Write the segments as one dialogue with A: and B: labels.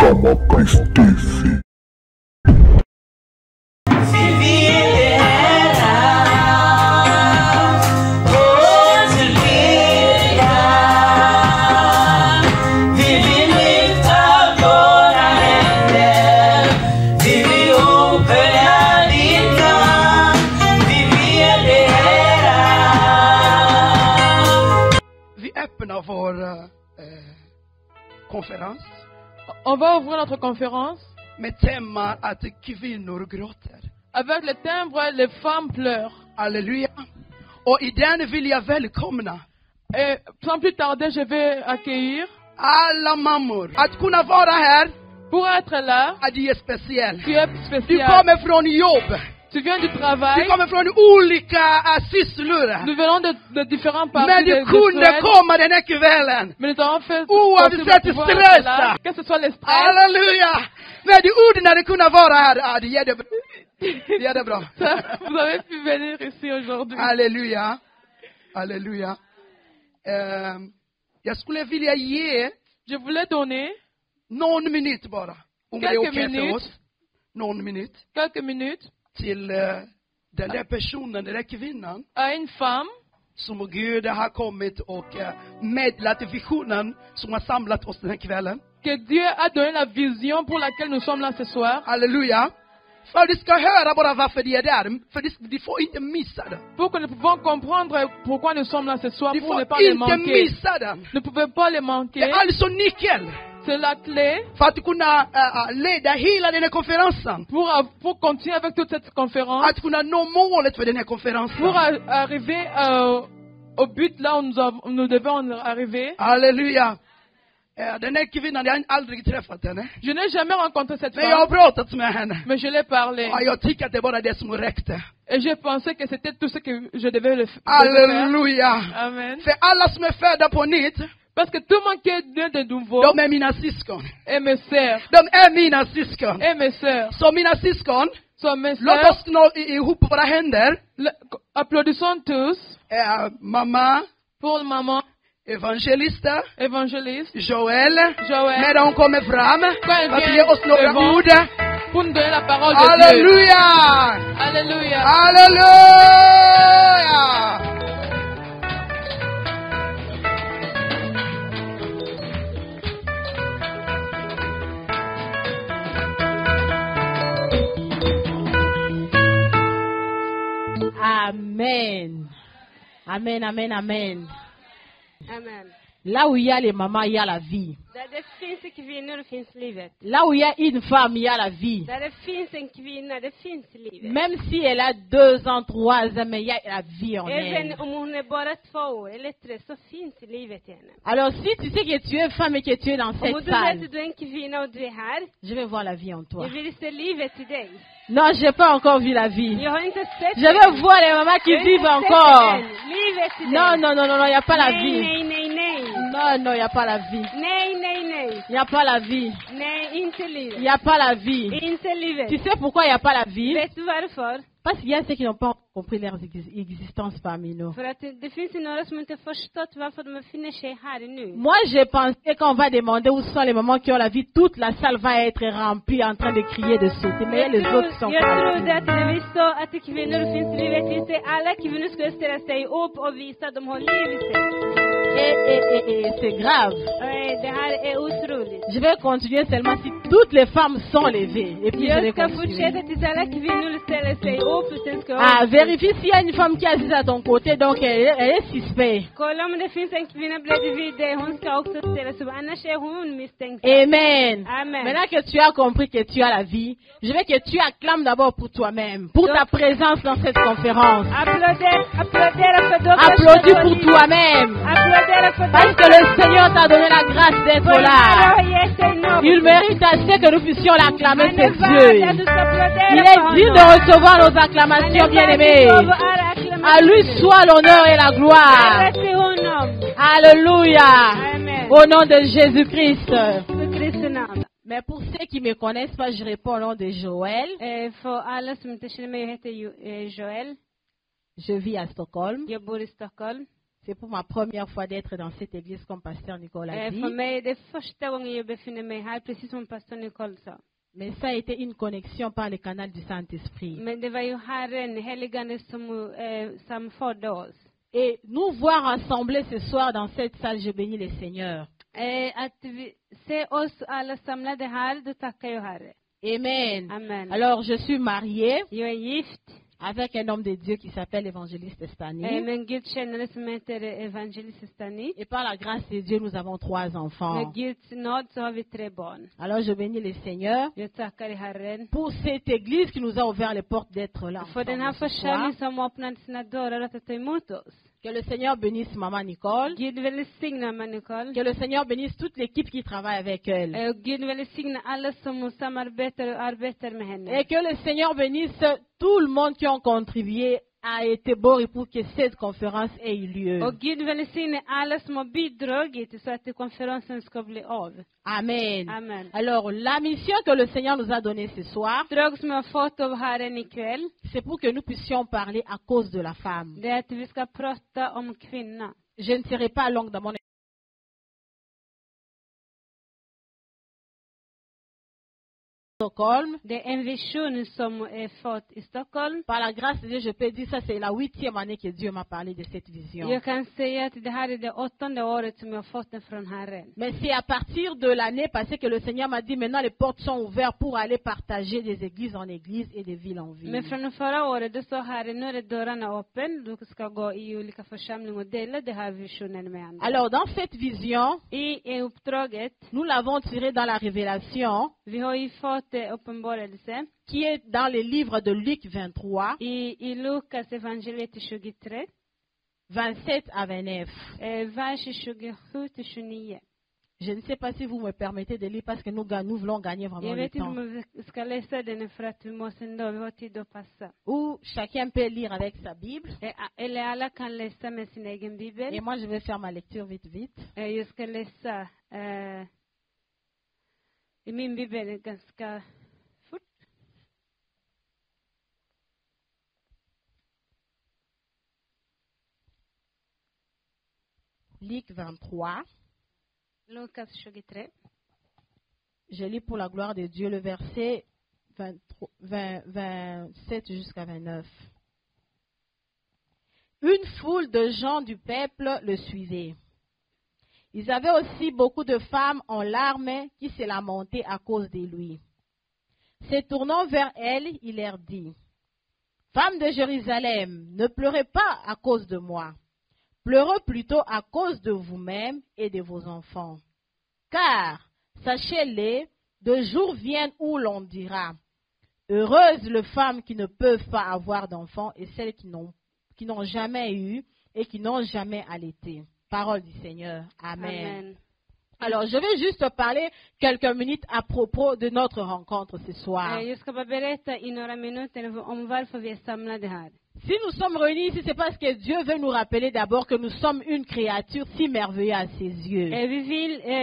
A: TV.
B: Vår konferens
C: On va ouvrir notre conférence
B: med tema att kvinnor gråter.
C: avec le timbre les femmes pleurent.
B: Halleluja. Och i den vill jag välkomna
C: Et sans plus tarder, je vais accueillir
B: alla mammor. Att kunna vara här,
C: pour être là.
B: att det är speciellt.
C: Tu es
B: Du
C: spécial.
B: kommer från jobb.
C: Tu viens du
B: Du
C: travail.
B: kommer från olika sysslor.
C: Nous venons de différents
B: Men
C: parties
B: du
C: de
B: kunde
C: Suède.
B: komma den här kvällen.
C: Mais nous avons fait
B: Oavsett
C: possible de pouvoir
B: stress.
C: être là. Que ce soit le stress.
B: Halleluja. Men du ordnade kunna vara här. Ja, det är jättebra. Det är jättebra.
C: Vous avez pu venir ici aujourd'hui.
B: Halleluja. Halleluja. Jag skulle vilja ge
C: Je voulais donner
B: någon minut bara. Om det är
C: quelques
B: okej för
C: minutes,
B: oss. Någon minut.
C: quelques minutes
B: Till den där personen, den där kvinnan.
C: à une femme
B: Som Gud har kommit och meddelat visionen som har samlat oss den här kvällen.
C: que Dieu a donné la vision pour laquelle nous sommes là ce soir.
B: Halleluja. För de ska höra bara varför de är där. För de får inte missa det.
C: Pour que nous pouvons comprendre pourquoi nous sommes là ce soir,
B: De
C: pour ne
B: får
C: pas les
B: inte
C: manquer.
B: missa den.
C: Ne pouvez pas les
B: Det
C: manquer.
B: är alltså nyckeln.
C: C'est la clé
B: För att kunna leda hela den här konferensen.
C: pour continuer avec toute cette conférence,
B: Att kunna nå målet för den här konferensen.
C: pour arriver au but là où nous devons arriver.
B: Halleluja. Den här kvinnan, jag har aldrig träffat henne.
C: Je n'ai jamais rencontré cette
B: Men jag har
C: femme,
B: pratat med henne.
C: mais je l'ai parlé.
B: Ja, jag tycker att det är bara det som räckte.
C: Et je pensais que c'était tout ce que je devais le faire.
B: Halleluja.
C: Amen.
B: För alla som är födda på nytt,
C: Parce que tout le monde qui est né de nouveau
B: de är mina syskon.
C: est mes sœurs.
B: De är mina syskon.
C: Et mes sœurs.
B: Så mina syskon,
C: Sont mes
B: låt
C: sœurs.
B: oss nå ihop våra händer.
C: Applaudissons tous
B: Mamma,
C: pour maman,
B: evangelista,
C: évangéliste,
B: Joel.
C: Joël,
B: Medan hon kommer fram,
C: Quand elle
B: att
C: vient
B: ge oss några
C: devant,
B: ord.
C: pour nous donner la parole de Dieu.
B: Halleluja!
C: Alléluia.
B: Halleluja!
D: Amen. Amen, amen, amen.
E: Amen.
D: Là où il y a les mamans, il y a la vie.
E: Där det finns kvinnor finns livet.
D: Là où il y a une femme, il y a la vie.
E: Där det finns en kvinna, det finns livet.
D: Même si elle a 2 ans, 3 ans, mais il y a la vie en
E: Även
D: elle.
E: om hon är bara 2 år eller 3 så finns livet i henne.
D: Alors si tu sais que tu es femme et que tu es dans
E: Om
D: cette
E: du vet
D: salle,
E: att du är en kvinna och du är här,
D: je vais voir la vie en toi.
E: jag vill se livet i dig.
D: Non, je n'ai pas encore vu la vie.
E: Jag har inte sett
D: Je veux voir les mamans qui
E: Jag har inte
D: vivent
E: sett
D: encore.
E: än. Livet i dig.
D: Non, non, non, non, il n'y a pas la
E: Nej,
D: vie.
E: nej, nej, nej.
D: Non, non, il n'y a pas la vie.
E: Nej, nej, nej.
D: Il n'y a pas la vie.
E: Nej, inte
D: Il
E: livet.
D: n'y a pas la vie.
E: Inte livet.
D: Tu sais pourquoi il n'y a pas la vie?
E: Vet du varför?
D: Parce qu'il y a ceux qui n'ont pas compris leur existence parmi nous.
E: För att det finns några som inte förstått varför de befinner sig här nu.
D: Moi, j'ai pensé qu'on va demander où sont les mamans qui ont la vie, toute la salle va être remplie en train de crier, de sauter. Mais il y a les autres qui sont
E: Jag
D: pas
E: trodde
D: là.
E: att när vi sa att kvinnor finns i livet, inte alla kvinnor skulle ställa sig upp och visa att de har liv i sig.
D: C'est grave.
E: Det här är otroligt.
D: Je vais continuer seulement si toutes les femmes sont levées. Et puis je vais
E: Jag ska
D: continuer.
E: fortsätta tills alla kvinnor ställer sig upp och sen ska
D: Ah, vérifie s'il y a une femme qui est assise à ton côté, donc elle est suspecte.
E: kolla om det finns en kvinna bredvid dig, hon ska också ställa sig upp, annars är hon misstänkt.
D: Amen.
E: Amen.
D: Maintenant que tu as compris que tu as la vie, je veux que tu acclames d'abord pour toi-même, pour ta présence dans cette conférence.
E: Applådera för då
D: Applaudis pour toi-même.
E: Applådera för
D: Parce que le Seigneur t'a donné la grâce d'être là. Il mérite assez que nous puissions l'acclamer, ce Dieu. Il est digne de recevoir nos acclamations, bien-aimés. À lui soit l'honneur et la gloire. Alléluia. Au nom de Jésus-Christ. Mais pour ceux qui ne me connaissent pas, je réponds au nom de Joël.
E: För alla som inte känner mig, jag heter Joel.
D: Je vis à Stockholm.
E: Jag bor i Stockholm.
D: C'est pour ma première fois d'être dans cette église comme pasteur Nicole a dit.
E: För mig är det första gången jag befinner mig här, precis som pastor Nicole sa.
D: Mais ça a été une connexion par le canal du Saint-Esprit.
E: Men det var ju Herren, heligande, som förde oss.
D: Et nous voir rassemblés ce soir dans cette salle, je bénis le Seigneur.
E: Att vi ser oss alla samlade här, då tackar jag Herre.
D: Amen.
E: Amen.
D: Alors, je suis mariée
E: Jag är gift
D: avec un homme de Dieu qui s'appelle l'évangéliste Stani.
E: med en gudstjänare som heter Evangelist Stani.
D: Et par la grâce de Dieu, nous avons 3 enfants.
E: Med Guds nåd så har vi 3 barn.
D: Alors, je bénis le Seigneur
E: Jag tackar Herren
D: pour cette église qui nous a ouvert les portes d'être là.
E: för den här
D: ensemble ce soir.
E: församlingen som öppnade sina dörrar att ta emot oss.
D: Que le Seigneur bénisse Maman Nicole.
E: Gud välsigna Nicole.
D: Que le Seigneur bénisse toute l'équipe qui travaille avec elle.
E: Gud välsigna alla som samarbetar och arbetar med henne.
D: Et que le Seigneur bénisse tout le monde qui ont contribué à Etebori pour que cette conférence ait eu lieu.
E: Och Gud välsigna alla som har bidragit så att konferensen ska bli av.
D: Amen.
E: Amen.
D: Alors, la mission que le Seigneur nous a donnée ce soir,
E: Uppdrag som jag har fått av Herren ikväll,
D: c'est pour que nous puissions parler à cause de la femme.
E: det är att vi ska prata om kvinnan.
D: Je ne serai pas longue dans mon Stockholm.
E: Det är en vision som är fått i Stockholm.
D: Par la grâce de Dieu, je peux dire ça, c'est la 8e année que Dieu m'a parlé de cette vision.
E: Jag kan säga att det här är det 8:e året som jag har fått den från Herren.
D: Mais c'est à partir de l'année passée que le Seigneur m'a dit, maintenant les portes sont ouvertes pour aller partager des églises en église et des villes en ville.
E: Men från förra året då sa Herren, nu är dörrarna öppen. Du ska gå i olika församlingar och dela det här visionen med andra.
D: Alors dans cette vision,
E: I uppdraget,
D: nous l'avons tiré dans la révélation,
E: vi har ju fått uppenbarelse
D: qui est dans le livre de Luc 23,
E: i Lukas evangeliet 23,
D: 27 à 29.
E: vers 27-29.
D: Je ne sais pas si vous me permettez de lire parce que nous voulons gagner vraiment
E: Jag
D: le
E: vet inte
D: temps.
E: om vi ska läsa den för att vi måste ändå, vi har tid att passa.
D: Où chacun peut lire avec sa Bible.
E: Eller alla kan läsa med sin egen
D: Et
E: bibel.
D: moi, je vais faire ma lecture vite, vite.
E: Jag ska läsa i min bibel ganska fort.
D: Luc 23.
E: Lukas 23.
D: Je lis pour la gloire de Dieu le verset 27 jusqu'à 29. Une foule de gens du peuple le suivait. Ils avaient aussi beaucoup de femmes en larmes qui se lamentaient à cause de lui. Se tournant vers elles, il leur dit, « Femmes de Jérusalem, ne pleurez pas à cause de moi. Pleurez plutôt à cause de vous-même et de vos enfants. Car, sachez-le, de jours viennent où l'on dira, heureuses les femmes qui ne peuvent pas avoir d'enfants et celles qui n'ont jamais eu et qui n'ont jamais allaité. » Parole du Seigneur. Amen.
E: Amen.
D: Alors, je vais juste parler quelques minutes à propos de notre rencontre ce soir.
E: Jag ska bara berätta i några minuter om varför vi är samlade här.
D: Si nous sommes réunis ici, c'est parce que Dieu veut nous rappeler d'abord que nous sommes une créature si merveilleuse à ses yeux.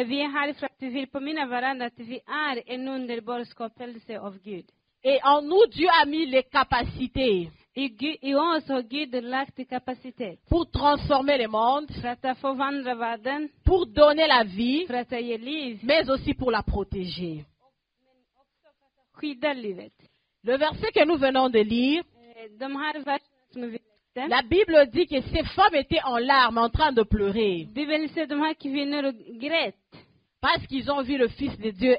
E: Vi är här för att vi vill påminna varandra att vi är en underbar skapelse av Gud.
D: Et en nous, Dieu a mis les capacités
E: I oss har Gud lagt kapacitet
D: pour transformer le monde,
E: för att förvandla världen,
D: pour donner la vie,
E: för att ge liv,
D: mais aussi pour la protéger.
E: skydda livet.
D: Le verset que nous venons de lire,
E: De här verserna som vi läste,
D: la Bible dit que ces femmes étaient en larmes, en train de pleurer,
E: Bibeln säger de här kvinnorna grät
D: parce qu'ils ont vu le Fils de Dieu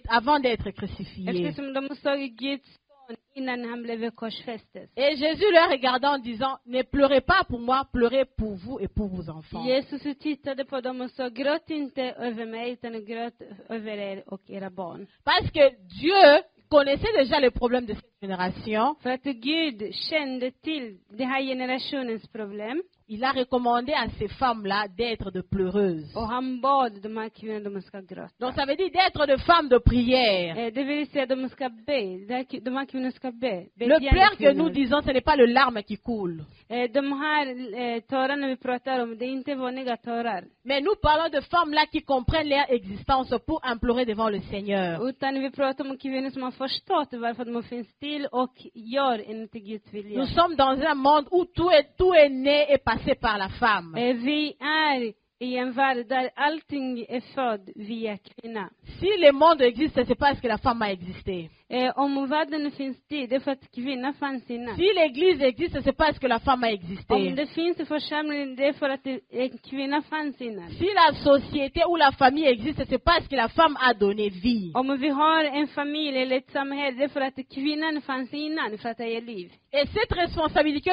D: avant d'être crucifié.
E: eftersom de såg Guds son innan han blev korsfästes.
D: Et Jésus leur regardait en disant, ne pleurez pas pour moi, pleurez pour vous et pour vos enfants.
E: Jesus tittade på dem och sa, gråt inte över mig utan gråt över er och era barn.
D: Parce que Dieu connaissait déjà les problèmes de cette génération.
E: För att Gud kände till den här generationens problem.
D: Il a recommandé à ces femmes-là d'être de pleureuses.
E: Och han bad de här kvinnorna de ska gråta.
D: Donc ça veut dire d'être de femmes de prière.
E: Det vill säga de ska be. De här kvinnorna ska be.
D: Le pleur que nous disons, ce n'est pas le larme qui coule.
E: De här tårarna vi pratar om, det är inte vanliga tårar.
D: Mais nous parlons de femmes-là qui comprennent leur existence pour implorer devant le Seigneur.
E: Utan vi pratar om kvinnor som har förstått varför de finns till och gör enligt Guds vilja.
D: Nous sommes dans un monde où tout est né et passé passé par la femme.
E: Vi är i en värld där allting är född via kvinna.
D: Si le monde existe, c'est parce que la femme a existé.
E: Om världen finns det är för att kvinnan fanns innan.
D: Si l'église existe, c'est parce que la femme a existé.
E: Om det finns en församling det är för att en kvinna fanns innan.
D: Si la société ou la famille existe, c'est parce que la femme a donné vie.
E: Om vi har en familj eller ett samhälle det är för att kvinnan fanns innan för att ge liv.
D: Et cette responsabilité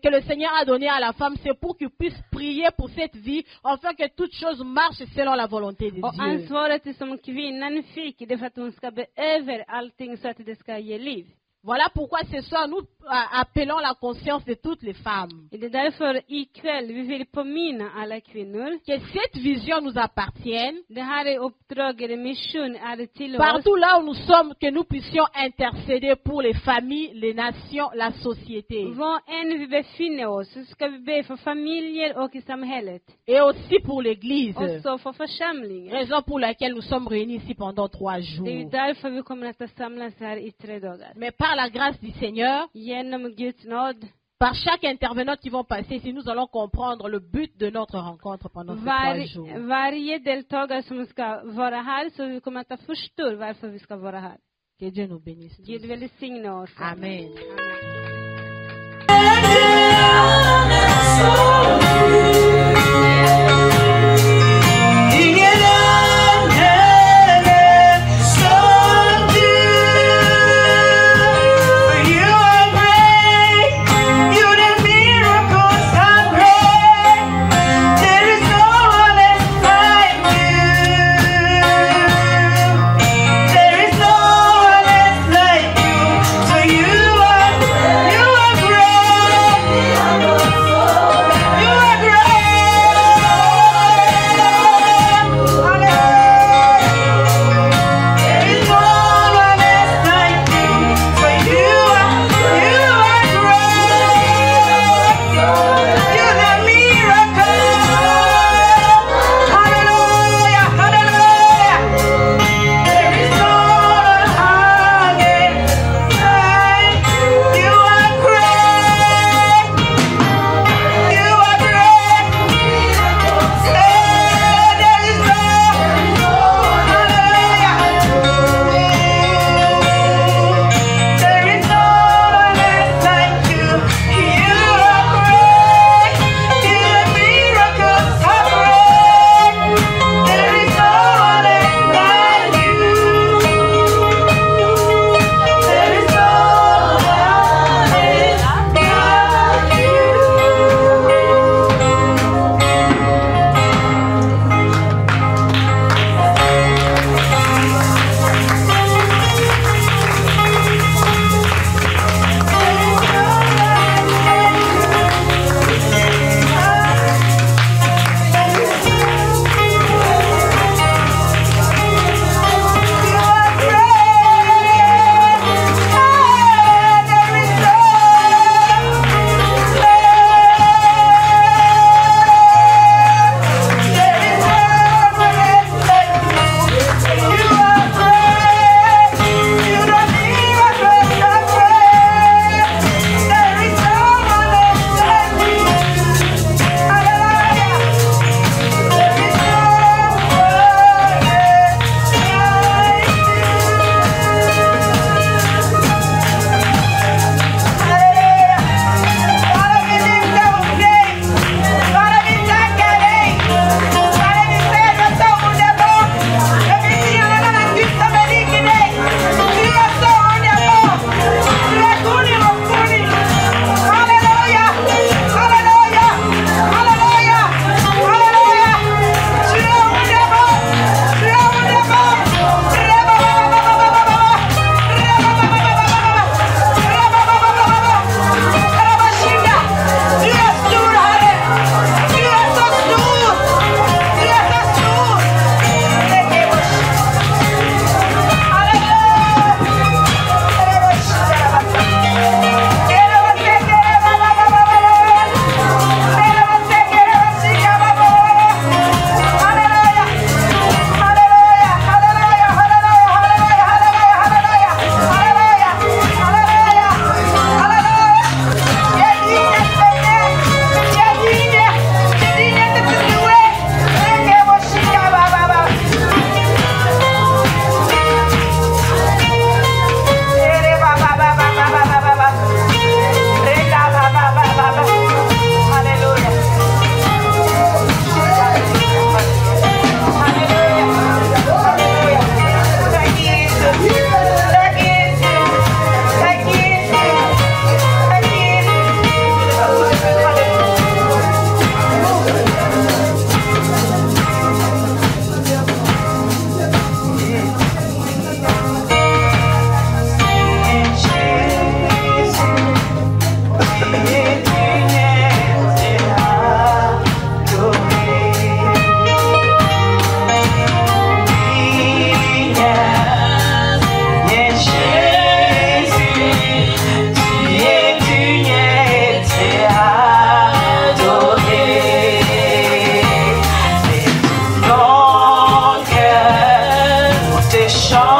D: que le Seigneur a donnée à la femme, c'est pour qu'il puisse prier pour cette vie, afin que toutes choses marchent selon la volonté de
E: Och
D: Dieu.
E: ansvaret som kvinnan fick det är för att hon ska be över allting så att det ska ge liv.
D: Voilà pourquoi ce soir nous appelons la conscience de toutes les femmes.
E: Det är därför ikväll vi vill påminna alla kvinnor
D: Que cette vision nous appartienne.
E: det här är uppdraget, mission är till oss.
D: Partout là où nous sommes, que nous puissions intercéder pour les familles, les nations, la société.
E: Var än vi befinner oss så ska vi be för familjer och i samhället.
D: Et aussi pour l'église.
E: Också för församlingen.
D: Raison pour laquelle nous sommes réunis ici pendant 3
E: Det är
D: jours.
E: därför vi kommer att samlas här i 3 dagar.
D: Mais par la grâce du Seigneur,
E: Genom Guds nåd.
D: par chaque intervenant qui vont passer ici, nous allons comprendre le but de notre rencontre pendant ces 3 jours.
E: Varje deltagare som ska vara här så vi kommer att förstå varför vi ska vara här.
D: Que Dieu nous bénisse.
E: Gud välsigne oss.
D: Amen.
A: There is no one else like you, so you are great. Jamais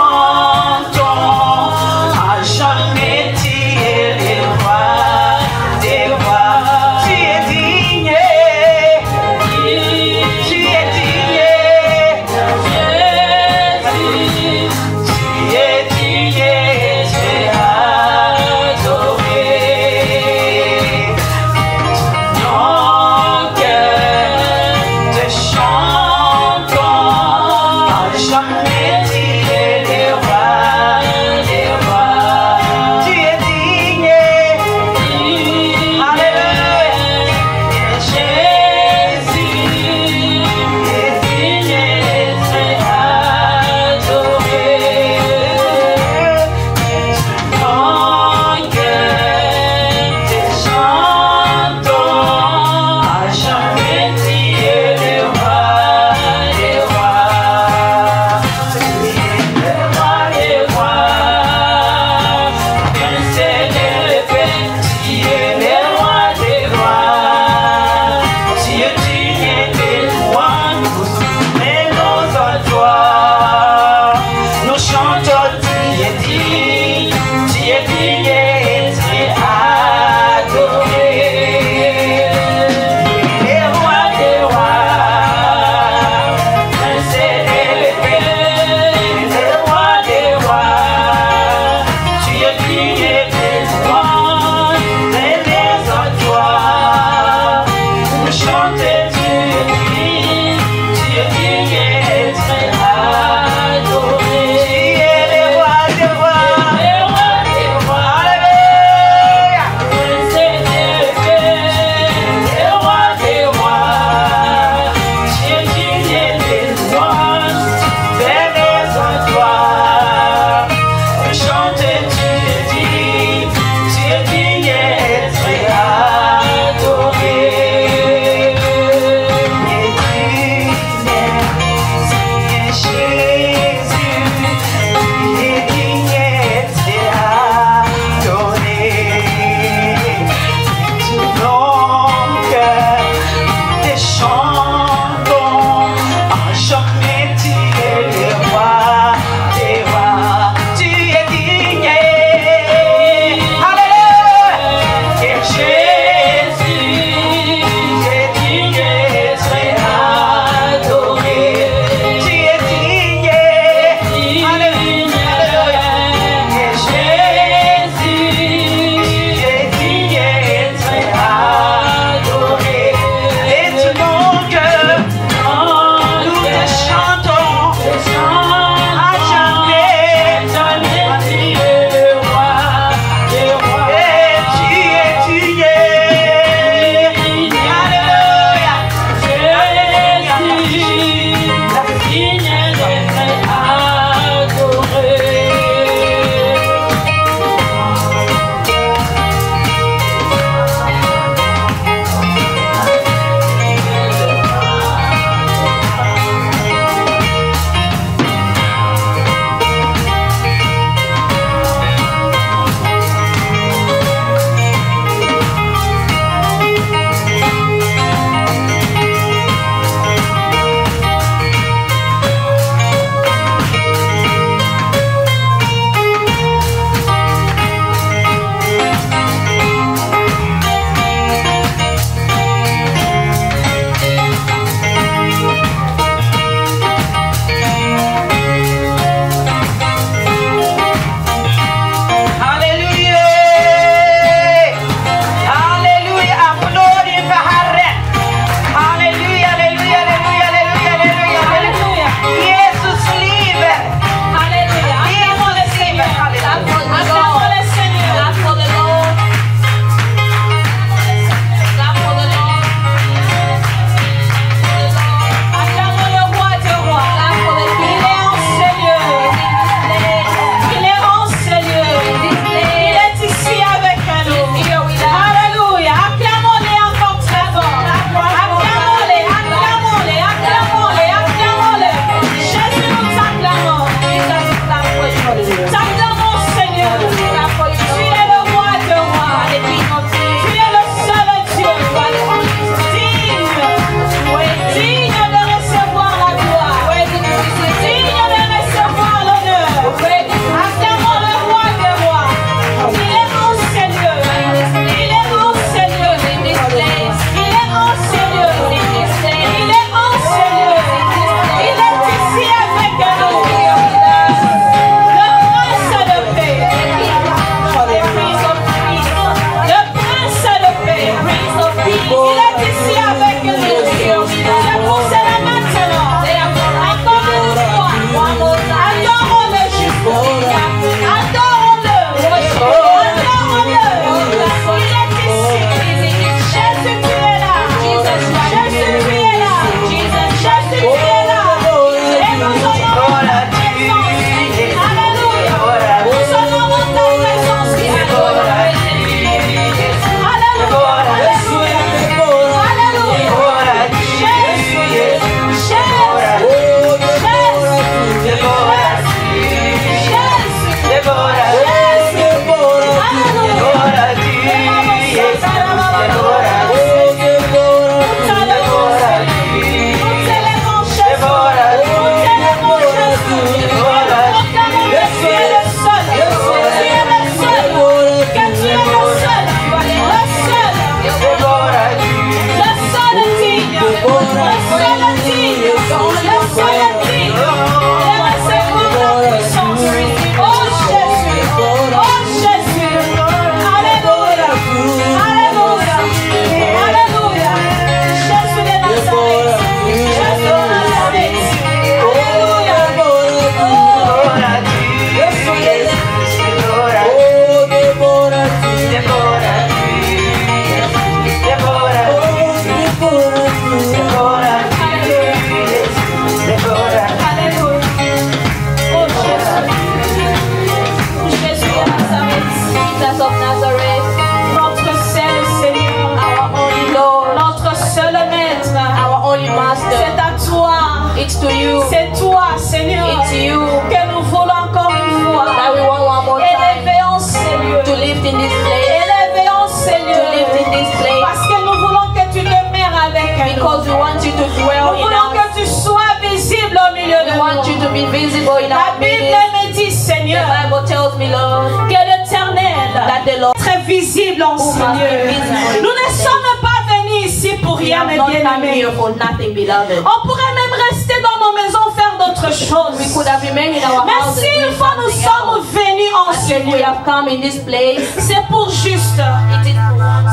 D: be visible in
A: La
D: our
A: Bible
D: midst.
A: me dit,
D: The
A: Seigneur,
D: Bible tells me, Lord,
A: que l'Éternel
D: that the Lord
A: est très visible en ce lieu. Nous ne sommes pas venus ici pour
D: we
A: rien,
D: have
A: mes
D: not come
A: bien-aimés.
D: here for nothing, beloved.
A: On pourrait même rester dans nos maisons faire d'autres choses.
D: We could have remained in our
A: Mais
D: houses
A: si
D: doing
A: une fois nous
D: something
A: sommes
D: else.
A: venus en
D: But
A: ce
D: if we
A: lieu,
D: have come in this place,
A: c'est pour juste,
D: it is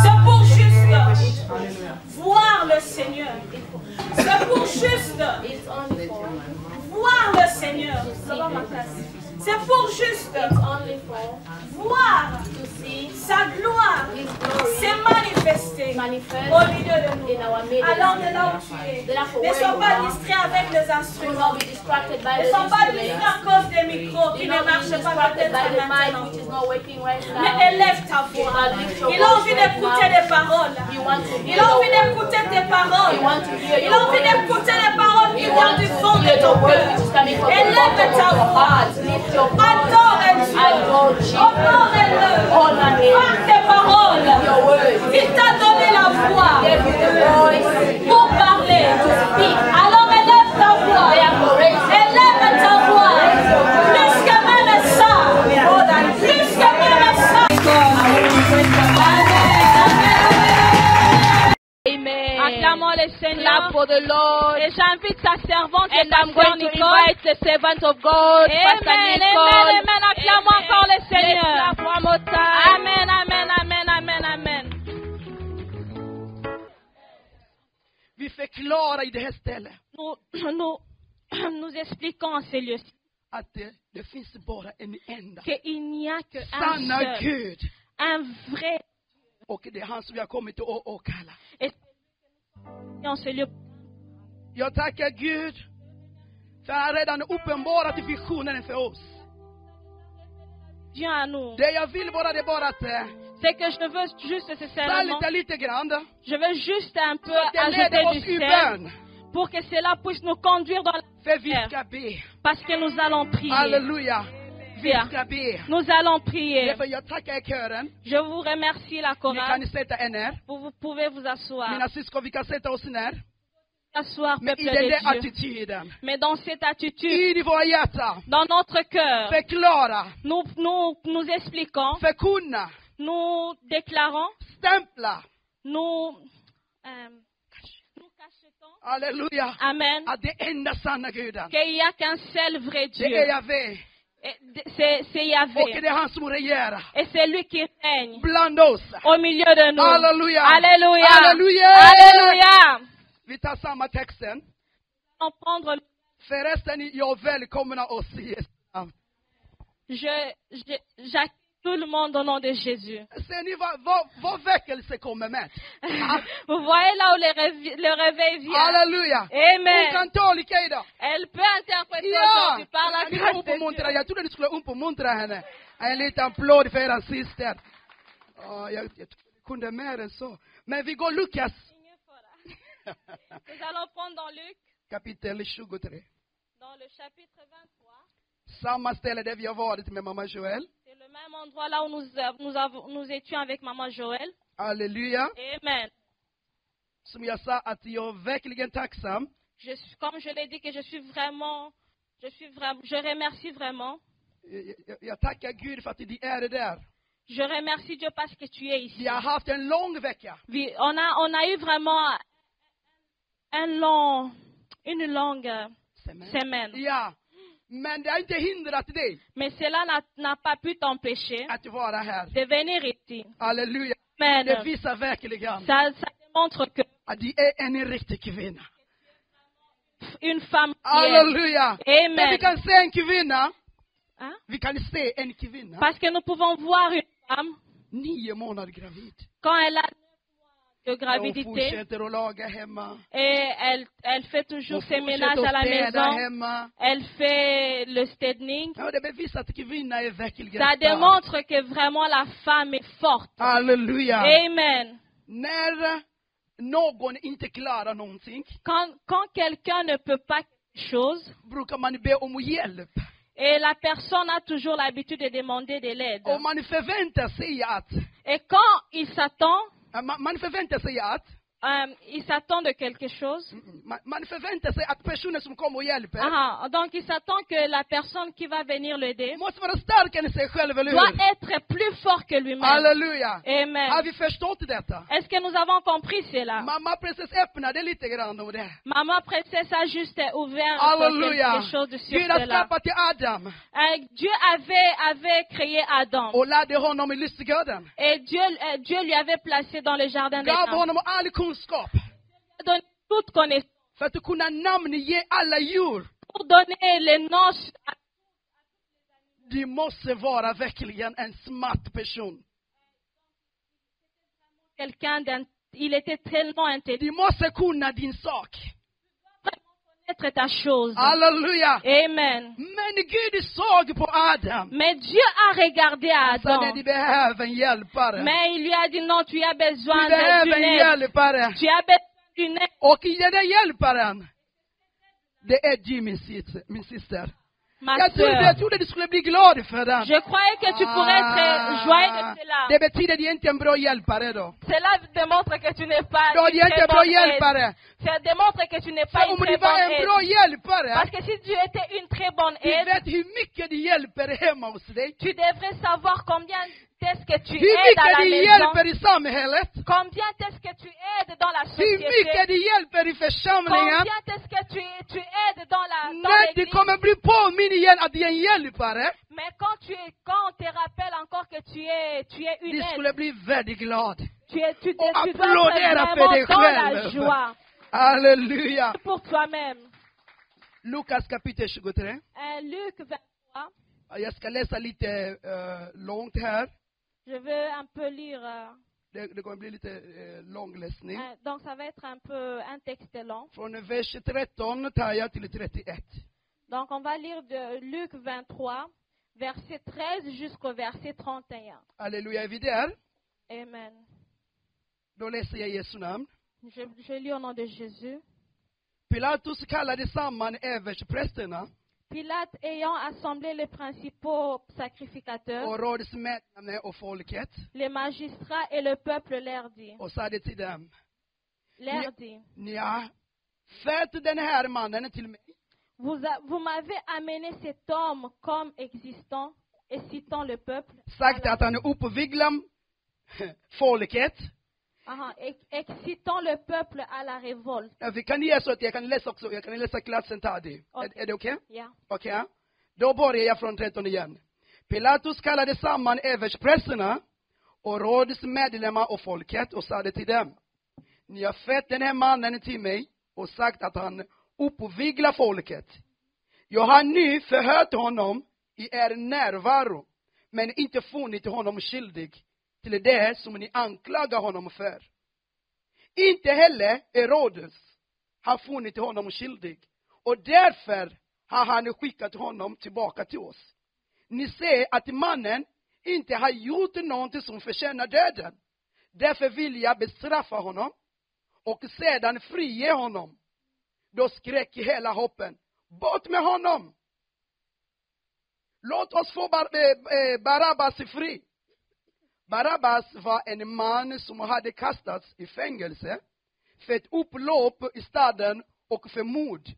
A: c'est pour juste voir le Seigneur. C'est pour juste
D: it's only for
A: voir le Seigneur. C'est pour juste
D: only for
A: voir
D: to see
A: sa gloire
D: His glory
A: se manifester
D: manifest
A: au milieu de nous.
D: in our midst.
A: Alors de là où tu es,
D: Therefore,
A: ne
D: where
A: sois
D: you
A: pas
D: are,
A: distrait avec les
D: do
A: instruments.
D: not be distracted by
A: Ne
D: the
A: sois pas distrait
D: instruments.
A: à cause des micros qui
D: Do
A: ne
D: not be
A: marchent pas
D: distracted by
A: peut-être
D: the mic
A: maintenant.
D: which is not working right now.
A: Mais élève ta voix.
D: But lift your
A: Il a envie
D: voice right
A: d'écouter
D: now.
A: les paroles.
D: You want to
A: Il
D: hear
A: a envie
D: the word.
A: d'écouter tes paroles.
D: You want to hear
A: Il a
D: your
A: envie
D: word.
A: d'écouter les paroles qui
D: You
A: viennent
D: want
A: du
D: to
A: fond de
D: hear the
A: ton
D: word
A: cœur.
D: which is coming from the
A: Élève
D: bottom
A: ta
D: of your
A: voix.
D: heart. Lift your voice.
A: Adore
D: Adore
A: Dieu.
D: Jesus.
A: Honore-le.
D: Honor Him.
A: Par tes paroles.
D: Your word.
A: Il t'a donné la voix
D: Give you the voice
A: pour parler.
D: to speak.
A: Alors élève ta voix.
D: Therefore, raise your
A: Élève ta voix. Plus que même ça. Plus que même ça.
D: Amen.
F: Acclamons le Seigneur.
D: Clap for the Lord.
F: Et j'invite sa servante,
D: And
F: Pasteur
D: I'm going to
F: Nicole.
D: invite the servant of God, Pastor
F: Amen,
D: Nicole.
F: amen, amen. Acclamons encore le
D: Let's
F: Seigneur.
D: clap one more time.
F: Amen, amen, amen, amen, amen.
B: Vi förklarar i det här stället
F: Nous expliquons en ces lieux-ci
B: att det finns bara en enda
F: qu'il n'y a qu'un
B: sanna
F: seul,
B: Gud.
F: un vrai,
B: Och det är han som vi har kommit att åkalla.
F: en ce lieu.
B: Jag tackar Gud för han redan uppenbarat visionen för oss.
F: Dieu à nous.
B: Det jag vill bara det är bara att
F: C'est que je veux juste nécessairement,
B: salta lite grann.
F: je veux juste un peu
B: Så att det leder
F: ajouter
B: oss
F: du
B: i
F: sel
B: bön.
F: pour que cela puisse nous conduire dans la
B: För vi
F: prière.
B: ska be.
F: Parce que nous allons prier.
B: Halleluja. Vi
F: Ja.
B: ska be.
F: Nous allons prier.
B: Därför jag tackar er kören.
F: Je vous remercie la
B: Ni kan
F: chorale.
B: sätta er ner.
F: Vous pouvez vous asseoir.
B: Mina syskon, vi kan sätta oss ner.
F: Asseoir,
B: Men
F: peuple
B: i den
F: de
B: där
F: Dieu.
B: attityden.
F: Mais dans cette attitude,
B: I våra hjärtan.
F: dans notre cœur,
B: Förklara.
F: nous expliquons,
B: Förkunna.
F: nous déclarons,
B: Stämpla.
F: nous cachetons,
B: Halleluja.
F: amen,
B: Att det enda sanna Guden.
F: qu'il n'y a qu'un seul vrai
B: Det är
F: Dieu.
B: Javé.
F: Et C'est
B: Och det
F: Yahvé.
B: är han som regerar.
F: Et c'est lui qui règne
B: Bland oss.
F: au milieu de nous.
B: Halleluja.
F: Alléluia.
B: Halleluja.
F: Alléluia.
B: Vi tar samma texten.
F: On prendre,
B: Förresten, jag välkomnar oss i Jesu namn.
F: j'accueille tout le monde au nom de Jésus.
B: Ser ni vad väckelse kommer med?
F: Vous voyez là où le réveil vient.
B: Halleluja.
F: Amen.
B: Hon kan tala idag.
F: Elle peut interpréter
B: Ja!
F: aujourd'hui par la
B: Ni
F: grâce de
B: uppmuntra.
F: Dieu.
B: Jag trodde ni skulle uppmuntra henne. En liten applåd för er syster. Jag kunde mer än så. Men vi går Lukas
F: Nous allons prendre dans Luc,
B: kapitel 23.
F: dans le chapitre 23.
B: Samma ställe där vi har varit med mamma Joël.
F: C'est le même endroit là où nous étions avec maman Joël.
B: Halleluja.
F: Amen.
B: Som jag sa att jag är verkligen tacksam.
F: Comme je l'ai dit que je remercie vraiment.
B: Jag tackar Gud för att ni är där.
F: Je remercie Dieu parce que tu es
B: Vi
F: ici.
B: har haft en lång vecka.
F: On a eu vraiment une longue semaine.
B: Ja. Men det har inte hindrat dig
F: Mais cela n'a pas pu t'empêcher
B: att vara här.
F: de venir ici.
B: Halleluja.
F: Men
B: Det visar verkligen
F: ça démontre que
B: att de är en riktig kvinna.
F: une femme qui est.
B: Halleluja. Men vi
F: Amen.
B: kan se en kvinna.
F: Hein?
B: Vi kan se en kvinna.
F: Parce que nous pouvons voir une femme
B: 9 månader gravid.
F: quand elle a 9 mois de
B: Hon
F: gravidité
B: fortsätter att laga hemma.
F: et elle fait toujours
B: Hon
F: ses ménages
B: fortsätter
F: à
B: att
F: la
B: städa
F: maison.
B: hemma.
F: Elle fait le städning.
B: Ja, det bevisar att kvinnan är verkligen
F: Ça
B: stark.
F: démontre que vraiment la femme est forte.
B: Halleluja.
F: Amen.
B: När någon inte klarar någonting
F: Quand quelqu'un ne peut pas quelque chose,
B: brukar man be om hjälp.
F: et la personne a toujours l'habitude de demander de l'aide.
B: Och man förväntar sig att
F: Et quand il s'attend
B: man förväntar sig att
F: il s'attend de quelque chose.
B: Man förväntar sig att personen som kommer och hjälper
F: Donc il s'attend que la personne qui va venir l'aider
B: måste vara starkare än sig själv, eller
F: doit
B: hur?
F: être plus fort que lui-même.
B: Halleluja! Har
F: Amen.
B: vi förstått detta?
F: Est-ce que nous avons compris cela?
B: Mamma precis öppnade lite grann om det.
F: Maman princesse a juste ouvert
B: Halleluja!
F: quelque chose sur
B: Gud har
F: cela.
B: skapat till Adam
F: Dieu avait créé Adam.
B: och ledde honom i lustgården.
F: Et Dieu lui avait placé dans le jardin
B: Gav
F: d'Éden.
B: honom all kunskap
F: Il a donné toute connaissance
B: för att kunna namnge alla djur.
F: pour donner les noms à
B: Du måste vara verkligen en smart person.
F: quelqu'un. Il était tellement intelligent.
B: Du måste kunna din sak.
F: Connaître ta chose.
B: Halleluja!
F: Amen.
B: Men Gud såg på Adam.
F: Mais Dieu a regardé à
B: Så när
F: Adam.
B: de behöver en hjälpare.
F: Mais il lui a dit non, tu as besoin
B: Vi behöver
F: d'une
B: en
F: aide.
B: hjälpare.
F: Tu as besoin d'une aide.
B: Och i den där hjälparen, det är du min syster.
F: Ma
B: Jag
F: sœur.
B: trodde du skulle bli glad för den.
F: Je croyais que tu pourrais être joyeux de cela.
B: Det betyder att du inte är en bra hjälpare då.
F: Cela démontre que tu n'es pas
B: Då är
F: une
B: du inte
F: très
B: en bra
F: bonne aide.
B: hjälpare.
F: Ça démontre que tu n'es pas
B: För
F: une
B: om du
F: très
B: var
F: bonne
B: en bra
F: aide.
B: hjälpare,
F: Parce que si tu étais une très bonne
B: du
F: aide,
B: vet hur mycket du hjälper hemma hos dig.
F: tu devrais savoir combien est-ce que tu
B: Hur
F: aides à
B: mycket
F: la
B: du
F: maison.
B: hjälper i samhället.
F: Combien est-ce que tu aides dans la
B: Hur mycket
F: société.
B: du hjälper i församlingen.
F: Combien est-ce que tu aides dans
B: När du
F: l'église.
B: kommer bli påminn igen att du är en hjälpare,
F: Mais quand on te rappelle encore que tu es une
B: du
F: aide,
B: skulle bli väldigt glad.
F: tu
B: Och
F: dois être
B: applådera för dig
F: vraiment dans la
B: själv.
F: joie
B: Halleluja.
F: pour toi-même.
B: Lukas kapitel 23.
F: Luc 23,
B: Jag ska läsa lite långt här.
F: je veux un peu lire,
B: Det kommer bli lite lång läsning.
F: donc ça va être un texte long.
B: Från vers 13 tar jag till 31.
F: Donc on va lire de Luc 23, verset 13 jusqu'au verset 31.
B: Halleluja, är vi där?
F: Amen.
B: Då läser jag Jesu namn.
F: Je lis au nom de Jésus.
B: Pilatus kallade samman översteprästerna
F: Pilate, ayant assemblé les principaux sacrificateurs,
B: och rådsmännen och folket
F: les magistrats et le peuple leur dit,
B: och sade till dem: Ni har fört den här mannen till mig
F: vous m'avez amené cet homme comme existant et citant le peuple,
B: sagt att han uppviglar folket.
F: excitant le peuple à la révolte.
B: Vi kan göra så att jag kan läsa också. Jag kan läsa klassen tar det. Är det okej?
F: Yeah.
B: Okej. Då börjar jag från 13 igen. Pilatus kallade samman översteprästerna och rådsmedlemmar och folket och sade till dem: Ni har fött den här mannen till mig och sagt att han uppviglar folket. Jag har nu förhört honom i er närvaro, men inte funnit honom skyldig till det som ni anklagar honom för. Inte heller Herodes har funnit honom skyldig, och därför har han skickat honom tillbaka till oss. Ni ser att mannen inte har gjort något som förtjänar döden. Därför vill jag bestraffa honom och sedan frige honom. Då skrek hela hoppen: Bort med honom! Låt oss få Barabbas fri. Barabbas var en man som hade kastats i fängelse för ett upplopp i staden och för mord.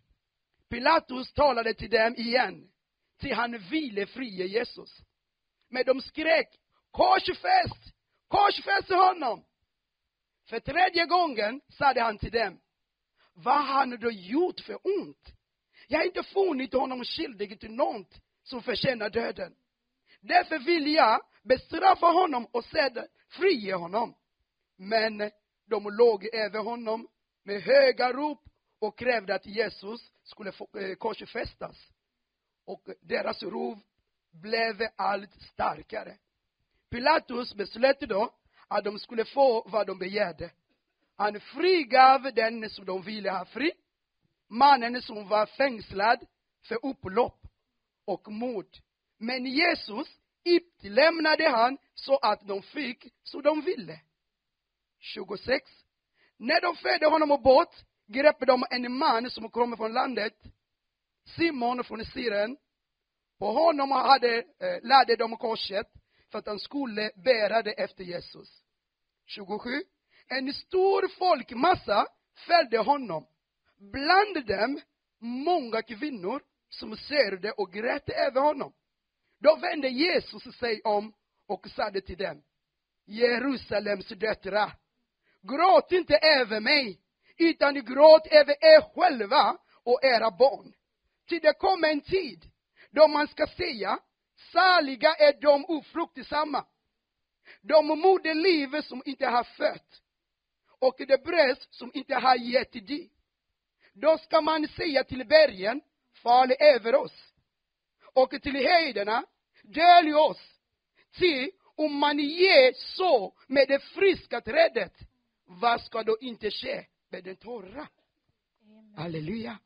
B: Pilatus talade till dem igen, till han ville fria Jesus. Men de skrek: Korsfäst honom! För tredje gången sade han till dem: Vad har han då gjort för ont? Jag har inte funnit honom skyldig till något som förtjänar döden. Därför vill jag bestraffa honom och sedan frige honom. Men de låg över honom med höga rop och krävde att Jesus skulle korsfästas. Och deras rop blev allt starkare. Pilatus beslöt då att de skulle få vad de begärde. Han frigav den som de ville ha fri, mannen som var fängslad för upplopp och mord. Men Jesus utlämnade han så att de fick så de ville. 26. När de förde honom på båt grep de en man som kom från landet, Simon från Syren. På honom lade de korset för att han skulle bära det efter Jesus. 27. En stor folkmassa följde honom. Bland dem många kvinnor som sörjde och grät över honom. Då vände Jesus sig om och sade till dem: Jerusalems döttrar, gråt inte över mig, utan gråt över er själva och era barn. Till det kommer en tid då man ska säga: saliga är de ofruktsamma, de moderliv som inte har fött, och det bröst som inte har gett dig. Då ska man säga till bergen: fall över oss, och till höjderna: dölj oss. Se, om man ger så med det friska trädet, vad ska då inte ske med den torra? Halleluja.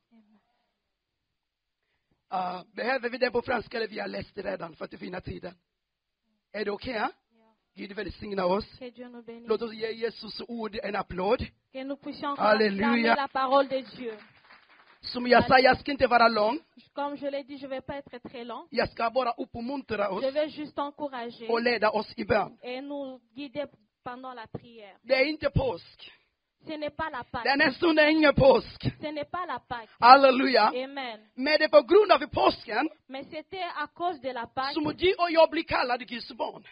B: Behöver vi det på franska, eller vi har läst det redan för att finna tiden? Är det okej? Gud välsigna oss.
F: Que Dieu nous bénisse.
B: Låt oss ge Jesus ord en applåd.
F: Que nous puissions encore
B: Alléluia.
F: acclamer la parole de Dieu.
B: Som jag sa, jag ska inte vara lång.
F: Comme je l'ai dit, je ne vais pas être très long.
B: Jag ska bara uppmuntra oss
F: Je vais juste encourager
B: och leda oss i bön.
F: et nous guider pendant la prière.
B: Det är inte påsk.
F: Ce n'est pas la Pâque.
B: Den här stunden är ingen påsk.
F: Ce n'est pas la Pâque.
B: Halleluja.
F: Amen.
B: Men det är på grund av påsken
F: Mais c'était à cause de la Pâque.
B: som du och jag blir kallade Guds barn.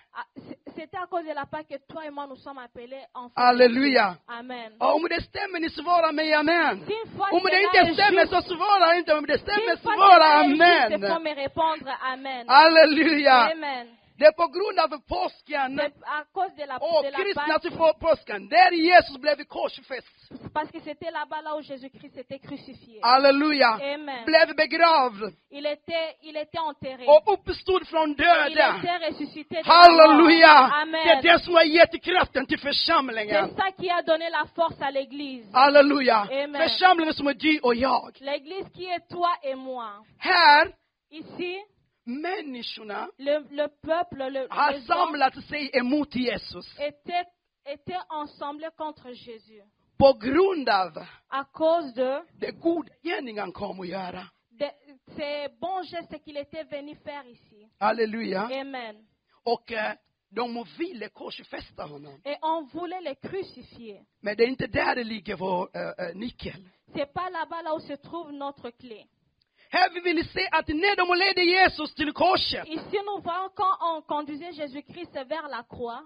F: C'était à cause de la Pâque que toi et moi nous sommes appelés enfants.
B: Halleluja.
F: Amen.
B: Och om det stämmer, ni svarar mig amen.
F: Si une fois
B: Om det
F: cela
B: inte
F: est
B: stämmer
F: juste,
B: så svara inte. Om det
F: si
B: stämmer
F: une fois
B: svara
F: cela est juste, il faut
B: amen.
F: me répondre Amen.
B: Halleluja.
F: Amen.
B: Det är på grund av påsken
F: C'est à cause de la
B: och
F: Pâque.
B: kristna påsken. Där Jesus blev korsfäst.
F: Parce que c'était là-bas là où Jésus-Christ était crucifié.
B: Halleluja.
F: Amen.
B: Blev begravd
F: Il était enterré.
B: och uppstod från
F: Il
B: döden.
F: était ressuscité de la
B: Halleluja.
F: mort.
B: Det är
F: Amen.
B: det som har gett kraften till
F: C'est
B: församlingen.
F: ça qui a donné la force à l'église.
B: Halleluja.
F: Amen.
B: Församlingen som är du och jag.
F: L'église qui est toi et moi.
B: Här,
F: Ici,
B: människorna
F: le peuple,
B: har
F: les hommes
B: samlat sig emot Jesus.
F: étaient ensemble contre Jésus.
B: På grund av
F: À cause de
B: det goda gärningen han kom att göra.
F: ces bons gestes qu'il était venu faire ici.
B: Halleluja.
F: Amen.
B: Och de ville korsfästa honom.
F: Et on voulait les crucifier.
B: Men det är inte där det ligger vår nyckel.
F: C'est pas là-bas là où se trouve notre clé.
B: Här vi vill se att när de ledde Jesus till korset,
F: Ici, nous voyons quand on conduisait Jésus-Christ vers la croix.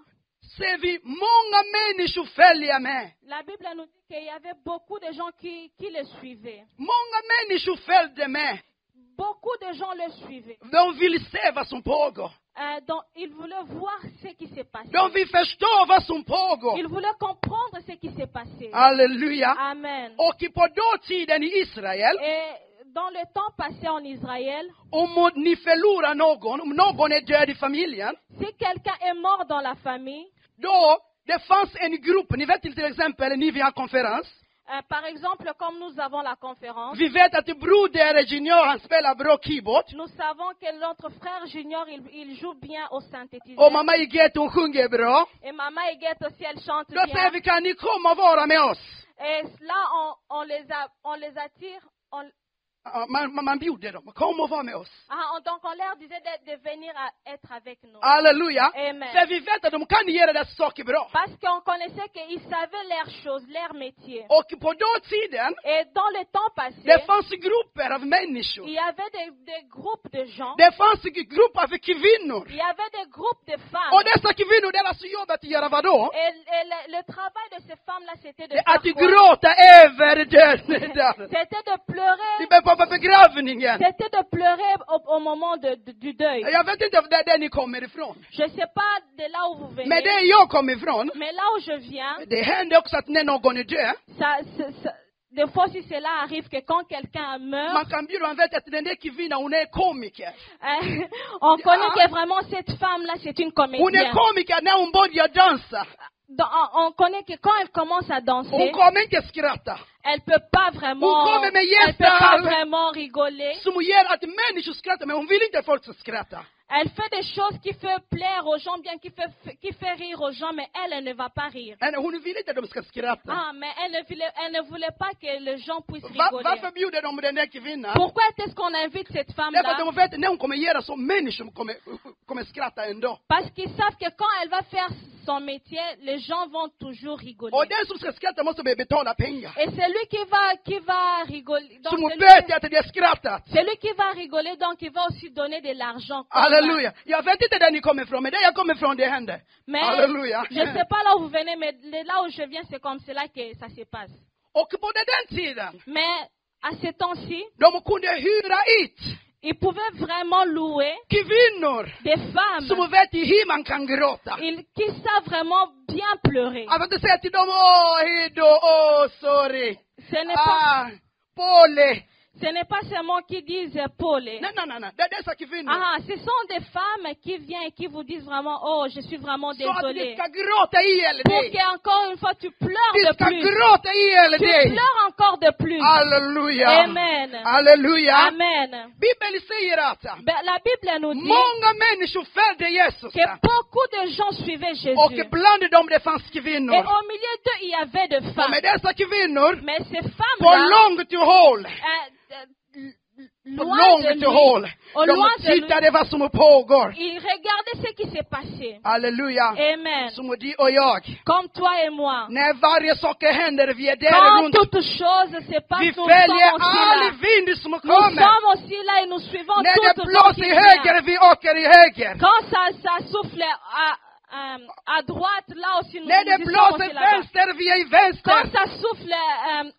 B: ser vi många människor följa med.
F: La Bible nous dit qu'il y avait beaucoup de gens qui le suivaient.
B: Många människor följde med.
F: Beaucoup de gens le suivaient.
B: De vill se vad som pågår.
F: Donc, ils voulaient voir ce qui s'est passé.
B: De vill förstå vad som pågår.
F: Ils voulaient comprendre ce qui s'est passé.
B: Halleluja.
F: Amen.
B: Och på dåtiden i Israel,
F: Et dans le temps passé en Israël,
B: om ni förlorar någon, om någon är död i familjen,
F: si quelqu'un est mort dans la famille,
B: då det fanns en grupp, ni vet till exempel, ni vi har konferens.
F: par exemple, comme nous avons la conférence,
B: Vi vet att broder Junior, han spelar bra keyboard.
F: nous savons que notre frère Junior, il joue bien au
B: Och
F: synthétiseur.
B: mamma Igette, hon sjunger bra.
F: Et Maman Eguette aussi, elle chante
B: Då säger
F: bien.
B: vi, kan ni komma och vara med oss?
F: Et là, on les attire.
B: Man bjuder dem, kom och var med oss.
F: Donc, on leur disait de venir être avec nous.
B: Halleluja.
F: Amen.
B: För vi vet att de kan göra dessa saker bra.
F: Parce qu'on connaissait qu'ils savaient leurs choses, leur métier.
B: Och på dåtiden,
F: Et dans le temps passé,
B: det fanns grupper av människor.
F: il y avait des groupes de gens.
B: Det fanns grupper av kvinnor.
F: Il y avait des groupes de femmes.
B: Och dessa kvinnor, deras jobb att göra vadå?
F: Et le travail de ces femmes-là, c'était de
B: Det är
F: faire
B: att
F: quoi?
B: gråta över döden.
F: C'était de pleurer.
B: Vi börjar på begravningen.
F: C'était de pleurer au moment du deuil.
B: Jag vet inte där ni kommer ifrån.
F: Je ne sais pas de là où vous venez.
B: Men det jag kommer ifrån,
F: Mais là où je viens,
B: det händer också att när någon är död,
F: des fois si cela arrive que quand quelqu'un meurt,
B: man kan bjuda, man vet att den där kvinnan, hon är komiker.
F: on connaît que vraiment cette femme-là, c'est une
B: Hon är
F: comédienne.
B: komiker när hon börjar dansa.
F: On connaît que quand elle commence à
B: Hon
F: danser,
B: kommer inte skratta.
F: elle peut pas vraiment,
B: Hon kommer med
F: elle peut pas
B: gästar
F: vraiment rigoler.
B: som gör att människor skrattar, men hon vill inte att folk ska skratta.
F: Elle fait des choses qui fait plaire aux gens, bien qui fait rire aux gens, mais elle ne va pas rire.
B: Hon vill inte att de ska skratta.
F: Mais elle ne voulait pas que les gens puissent rigoler.
B: Varför bjuder de den där kvinnan?
F: Pourquoi est-ce qu'on invite cette
B: Därför att
F: femme-là?
B: de vet när hon kommer göra så, människor kommer skratta ändå.
F: Parce qu'ils savent que quand elle va faire son métier, les gens vont toujours rigoler.
B: Och den som ska skratta måste börja betala pengar.
F: Et celui qui va rigoler, donc
B: Som hon
F: celui,
B: vet att det är skrattat.
F: celui qui va rigoler, donc il va aussi donner de l'argent.
B: Halleluja. Jag vet inte där ni kommer ifrån, men där jag kommer ifrån det händer.
F: Mais
B: Halleluja.
F: je ne sais pas là où vous venez, mais là où je viens, c'est comme cela que ça se passe.
B: Och på den tiden,
F: Mais à ce temps-ci,
B: de kunde hyra ut
F: ils pouvaient vraiment louer
B: kvinnor
F: des femmes
B: som vet hur man kan gråta.
F: qui savent vraiment bien pleurer.
B: Jag vill inte säga till dem, åh, sorry.
F: Ce n'est pas,
B: Pole.
F: ce n'est pas seulement qui disent Paul.
B: Nej. Det är dessa kvinnor.
F: Ah, ce sont des femmes qui viennent et qui vous disent vraiment, oh, je suis vraiment
B: Så att vi
F: désolée.
B: ska gråta ihjäl
F: Pour
B: dig.
F: qu'encore une fois tu pleures
B: Vi
F: de
B: ska
F: plus.
B: gråta ihjäl
F: Tu
B: dig.
F: pleures encore de plus.
B: Halleluja.
F: Amen.
B: Halleluja.
F: Amen.
B: Bibeln säger att
F: La Bible nous dit
B: många människor följde Jesus.
F: que beaucoup de gens suivaient
B: Och
F: Jésus.
B: bland dem det fanns
F: Et
B: kvinnor.
F: au milieu d'eux, il y avait des
B: Och
F: femmes.
B: med dessa kvinnor,
F: Mais ces
B: på
F: femmes-là,
B: långt håll, på
F: loin de
B: långt
F: lui,
B: håll,
F: au loin
B: de
F: de lui,
B: tittade vad som pågår.
F: ils regardaient ce qui s'est passé.
B: Halleluja.
F: Amen.
B: Som du och jag.
F: Comme toi et moi.
B: När varje sak händer, vi är där
F: Quand
B: runt.
F: toutes choses se passent,
B: Vi
F: nous sommes
B: följer
F: aussi
B: all
F: là.
B: vind som
F: Nous
B: kommer.
F: sommes aussi là et nous suivons
B: När det
F: toutes
B: blåser i höger, vi åker i höger.
F: Quand ça souffle à droite, là aussi nous,
B: När det
F: nous sommes
B: blåser
F: aussi là-bas.
B: vänster, vi är i
F: Quand
B: vänster.
F: ça souffle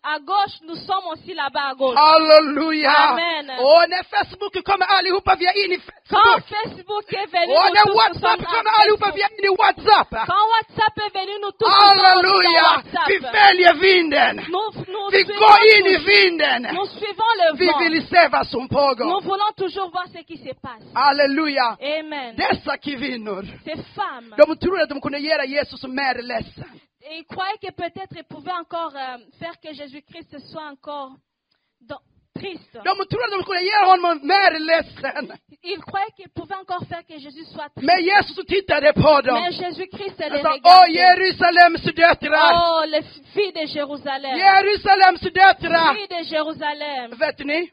F: à gauche, nous sommes aussi là-bas à gauche.
B: Halleluja.
F: Amen.
B: Och när Facebook kommer allihopa, vi är in i
F: Quand
B: Facebook.
F: Facebook est venu,
B: Och
F: nous
B: när
F: tous
B: WhatsApp
F: nous sommes
B: kommer
F: à
B: allihopa,
F: Facebook.
B: vi är in i WhatsApp.
F: Quand WhatsApp est venu, nous tous nous sommes aussi
B: Halleluja.
F: à WhatsApp.
B: Vi följer vinden.
F: Nous
B: Vi
F: suivons
B: går in i
F: toujours-
B: vinden.
F: nous suivons le
B: Vi
F: vent.
B: vill se vad som
F: Nous
B: pågår.
F: voulons toujours voir ce qui se passe.
B: Halleluja.
F: Amen.
B: Dessa kvinnor,
F: Ces femmes,
B: de tror att de kunde göra Jesus mer ledsen.
F: et ils croyaient que peut-être ils pouvaient encore faire que Jésus-Christ soit encore triste.
B: De tror att de kunde göra honom mer ledsen.
F: Ils croyaient qu'ils pouvaient encore faire que Jésus soit triste.
B: Men Jesus tittade på dem.
F: Mais Jésus-Christ les
B: Han sa, åh
F: regardait.
B: Jerusalems döttrar.
F: Oh, les filles de Jérusalem.
B: Jerusalems döttrar.
F: Filles de Jérusalem.
B: Vet ni?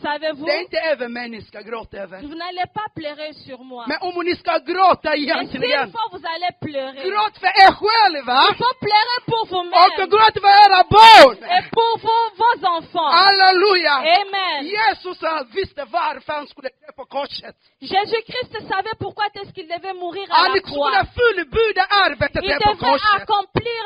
F: Savez-vous,
B: Det är inte över mig ni ska gråta över.
F: vous n'allez pas pleurer sur moi.
B: Men om ni ska gråta
F: Mais s'il
B: egentligen,
F: faut, vous allez pleurer.
B: gråt för er själva.
F: Il faut pleurer pour
B: Och
F: vous-même
B: gråt för era barn.
F: et pour vos enfants.
B: Halleluja.
F: Amen.
B: Jesus visste varför han skulle dö på korset.
F: Jésus-Christ savait pourquoi est-ce qu'il devait mourir à
B: Han
F: la
B: skulle
F: croix.
B: fullborda arbetet
F: Il
B: där på
F: devait
B: korset.
F: accomplir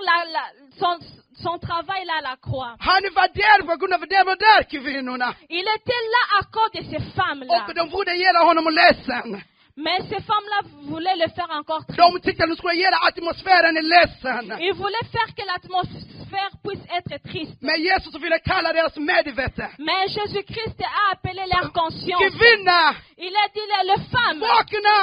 F: son travail là à la croix.
B: Han var där på grund av det var där kvinnorna.
F: Il était là à cause de ces femmes-là.
B: Och de borde göra honom ledsen.
F: Mais ces femmes-là voulaient le faire encore triste.
B: De tyckte att de skulle göra atmosfären ledsen.
F: Ils voulaient faire que l'atmosphère puisse être triste.
B: Men Jesus ville kalla deras medvetande.
F: Mais Jésus-Christ a appelé leur conscience.
B: Kvinna,
F: Il a dit, les femmes,
B: vakna!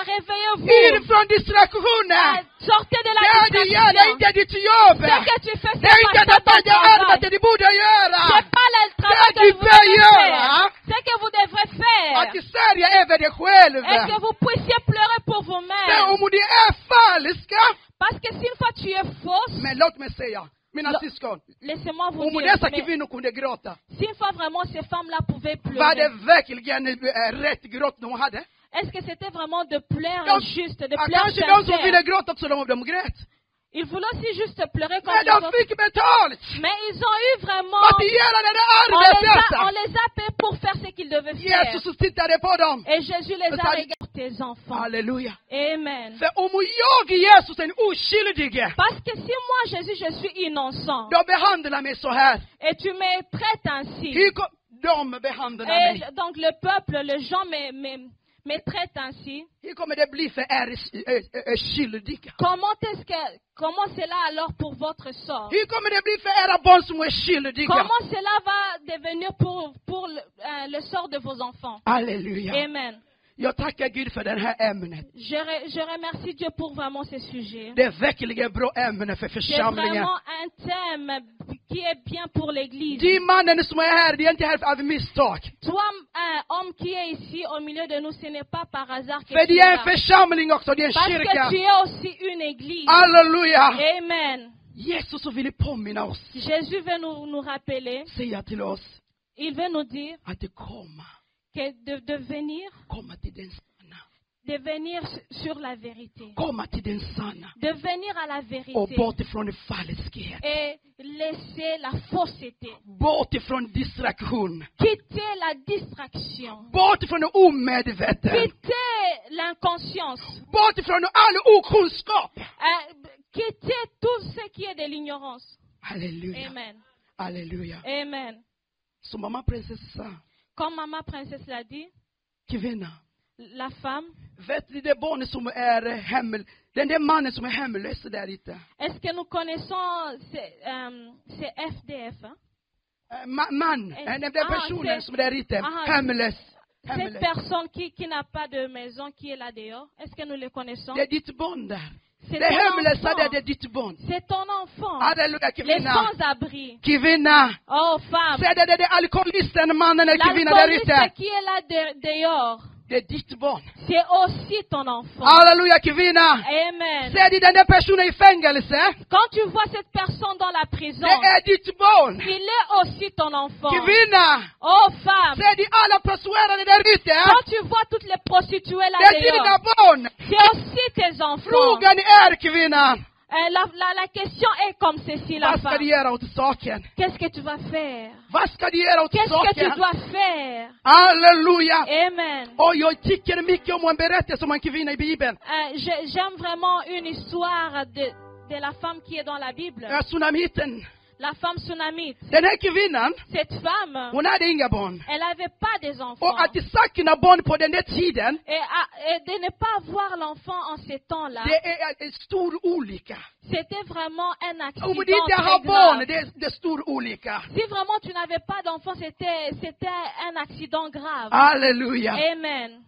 F: réveillez-vous.
B: In från distraktionen!
F: Sortez de la
B: Det är det gör, det är
F: distraction.
B: inte ditt jobb!
F: Ce que tu fais,
B: Det är inte
F: c'est pas
B: det
F: ton
B: arbete
F: travail.
B: du borde göra!
F: C'est pas le travail
B: Det
F: que
B: du
F: vous
B: bör
F: devez
B: göra,
F: faire. Ce que vous devrez faire.
B: att sörja över dig själv.
F: Est-ce que vous puissiez pleurer pour
B: Men
F: vous-même?
B: om du är falska,
F: Parce que si une fois tu es fausse,
B: men låt mig säga, mina
F: Lo-
B: syskon,
F: laissez-moi vous
B: om
F: dire,
B: dessa
F: mais
B: kvinnor kunde gråta,
F: si une fois vraiment ces femmes-là pouvaient
B: var det
F: pleurer,
B: verkligen rätt gråt de hade?
F: est-ce que c'était vraiment de pleurer
B: De-
F: juste, de
B: Ja,
F: pleurer
B: kanske de som ville
F: sincère?
B: gråta också, de grät.
F: Ils voulaient aussi juste pleurer comme
B: Men
F: les
B: de
F: autres.
B: fick betalt!
F: Mais ils ont eu vraiment,
B: Att göra det där
F: on
B: arbetet!
F: les a payés pour faire ce qu'ils devaient faire.
B: Jesus tittade på dem.
F: Et Jésus les a
B: Ça-
F: regardés, tes enfants.
B: Halleluja.
F: Amen.
B: För om jag, Jesus, är en oskyldig,
F: Parce que si moi, Jésus, je suis innocent,
B: de behandlar mig så här.
F: et tu me traites ainsi,
B: De behandlar
F: et
B: mig.
F: donc le peuple, les gens me traitent ainsi,
B: Hur kommer det bli för er skyldiga?
F: comment cela alors pour votre sort?
B: Hur kommer det bli för era barn som är skyldiga?
F: Comment cela va devenir pour le sort de vos enfants?
B: Halleluja.
F: Amen.
B: Jag tackar Gud för det här ämnet.
F: Je remercie Dieu pour vraiment ce sujet.
B: Det är verkligen bra ämne för
F: C'est
B: församlingen.
F: vraiment un thème qui est bien pour l'église.
B: De mannen som är här, det är inte här av misstag.
F: Toi, un homme qui est ici au milieu de nous, ce n'est pas par hasard que
B: För
F: tu
B: det
F: es
B: är en
F: là.
B: församling också, det är en
F: Parce que
B: kyrka.
F: tu es aussi une église.
B: Halleluja.
F: Amen.
B: Jesus vill påminna oss,
F: Jésus veut nous rappeler,
B: säga till oss
F: il veut nous dire
B: att det komma
F: que de venir
B: till den sanna.
F: de venir sur la vérité.
B: Komma till den sanna.
F: De venir à la
B: Och
F: vérité.
B: bort ifrån falskhet.
F: Et laisser la fausseté.
B: Bort ifrån distraktion.
F: Quitter la distraction.
B: Bort ifrån omedveten.
F: Quitter l'inconscience.
B: Bort ifrån all okunskap.
F: Quitter tout ce qui est de l'ignorance.
B: Halleluja.
F: Amen.
B: Halleluja.
F: Amen.
B: Så mamma prinsessa sa,
F: Comme maman princesse l'a dit,
B: kvinna.
F: la femme,
B: Vet ni det barnet som är den där mannen som är hemlös där ute?
F: est-ce que nous connaissons ces FDF? Hein?
B: Man, den där personen som är där ute, hemlös.
F: Cette personne qui n'a pas de maison, qui est là dehors, est-ce que nous le connaissons?
B: Det är ditt barn där.
F: C'est
B: Det är
F: ton
B: hemlösa där,
F: enfant.
B: det är ditt barn.
F: C'est ton enfant.
B: Halleluja,
F: Les
B: kvinna.
F: sans-abri.
B: Kvinna.
F: Oh, femme.
B: Säg det, det är alkoholisten, mannen eller kvinnan där ute.
F: L'alcooliste qui est là dehors,
B: Det är ditt barn.
F: c'est aussi ton enfant.
B: Halleluja, kvinna.
F: Amen.
B: Säg det, den där personen i fängelse.
F: Quand tu vois cette personne dans la prison,
B: Det är ditt barn.
F: il est aussi ton enfant.
B: Kvinna.
F: Oh, femme.
B: Säg det, alla prostituerade där ute.
F: Quand tu vois toutes les prostituées là
B: Det är dina
F: dehors,
B: barn.
F: c'est aussi tes enfants.
B: Frågan är, kvinna.
F: La question est comme ceci, la
B: Vad ska du
F: femme.
B: göra åt saken?
F: Qu'est-ce que tu vas faire?
B: Vad ska du göra åt
F: Qu'est-ce que tu
B: saken?
F: dois faire?
B: Halleluja.
F: Amen.
B: Och jag tycker mycket om en berättelse om en kvinna i Bibeln.
F: J'aime vraiment une histoire de la femme qui est dans la Bible.
B: Tsunamiten.
F: La femme tsunamite.
B: Den här kvinnan,
F: Cette femme,
B: hon hade inga barn.
F: elle n'avait pas des enfants.
B: Och att sakna barn på den där tiden,
F: Et de ne pas avoir l'enfant en ces temps-là,
B: det är en stor olycka.
F: c'était vraiment un
B: Om du
F: accident
B: inte har
F: très
B: barn,
F: grave.
B: det är stor olycka.
F: Si vraiment tu n'avais pas d'enfant, c'était un accident grave.
B: Halleluja.
F: Amen.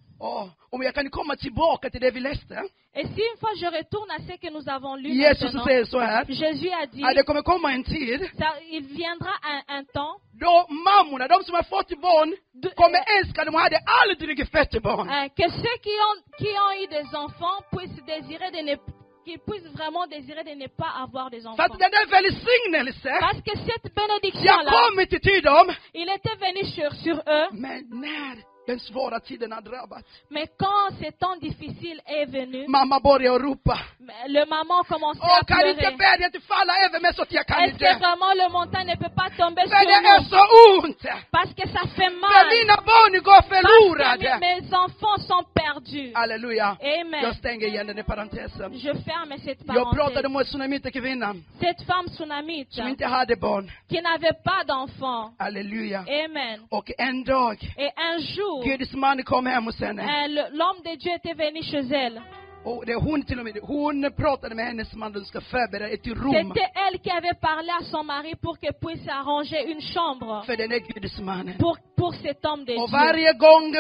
B: Om jag kan komma tillbaka till det vi läste.
F: Et si une fois je retourne à ce que nous avons lu
B: Jesus
F: maintenant,
B: säger så här.
F: Jésus a dit,
B: Att det kommer komma en tid
F: il viendra un temps
B: då mammorna, de som har fått barn, kommer älska dem och hade aldrig fött barn.
F: que ceux qui ont eu des enfants puissent désirer qu'ils puissent vraiment désirer de ne pas avoir des
B: För
F: enfants.
B: att den där välsignelse,
F: Parce que cette
B: jag
F: bénédiction-là,
B: kommer till dem.
F: il était venu sur eux,
B: Men när den svåra tiden har drabbat,
F: mais quand ce temps difficile est venu,
B: mamma börjar ropa.
F: le maman commençait à
B: Kan inte
F: pleurer.
B: berget falla över mig så att jag kan
F: Est-ce que
B: dö?
F: vraiment le montagne ne peut pas tomber sur
B: För det är
F: nous?
B: så ont.
F: Parce que ça fait
B: För
F: mal.
B: mina barn går
F: Parce que
B: förlorade.
F: mes enfants sont perdus.
B: Halleluja.
F: Amen.
B: Jag stänger igen den i parentesen.
F: Je ferme cette
B: Jag pratade
F: parenthèse.
B: om tsunamitekvinnan
F: Cette femme tsunamite
B: som inte hade barn.
F: qui n'avait pas d'enfant.
B: Halleluja.
F: Amen.
B: Och en dag,
F: Et un jour,
B: Guds man kom hem hos henne.
F: l'homme de Dieu était venu chez elle.
B: Och det är hon till och med. Hon pratade med hennes man, de ska förbereda ett rum.
F: C'était elle qui avait parlé à son mari pour qu'elle puisse arranger une chambre
B: För den är Guds mannen.
F: pour cet homme de
B: Och
F: Dieu.
B: varje gång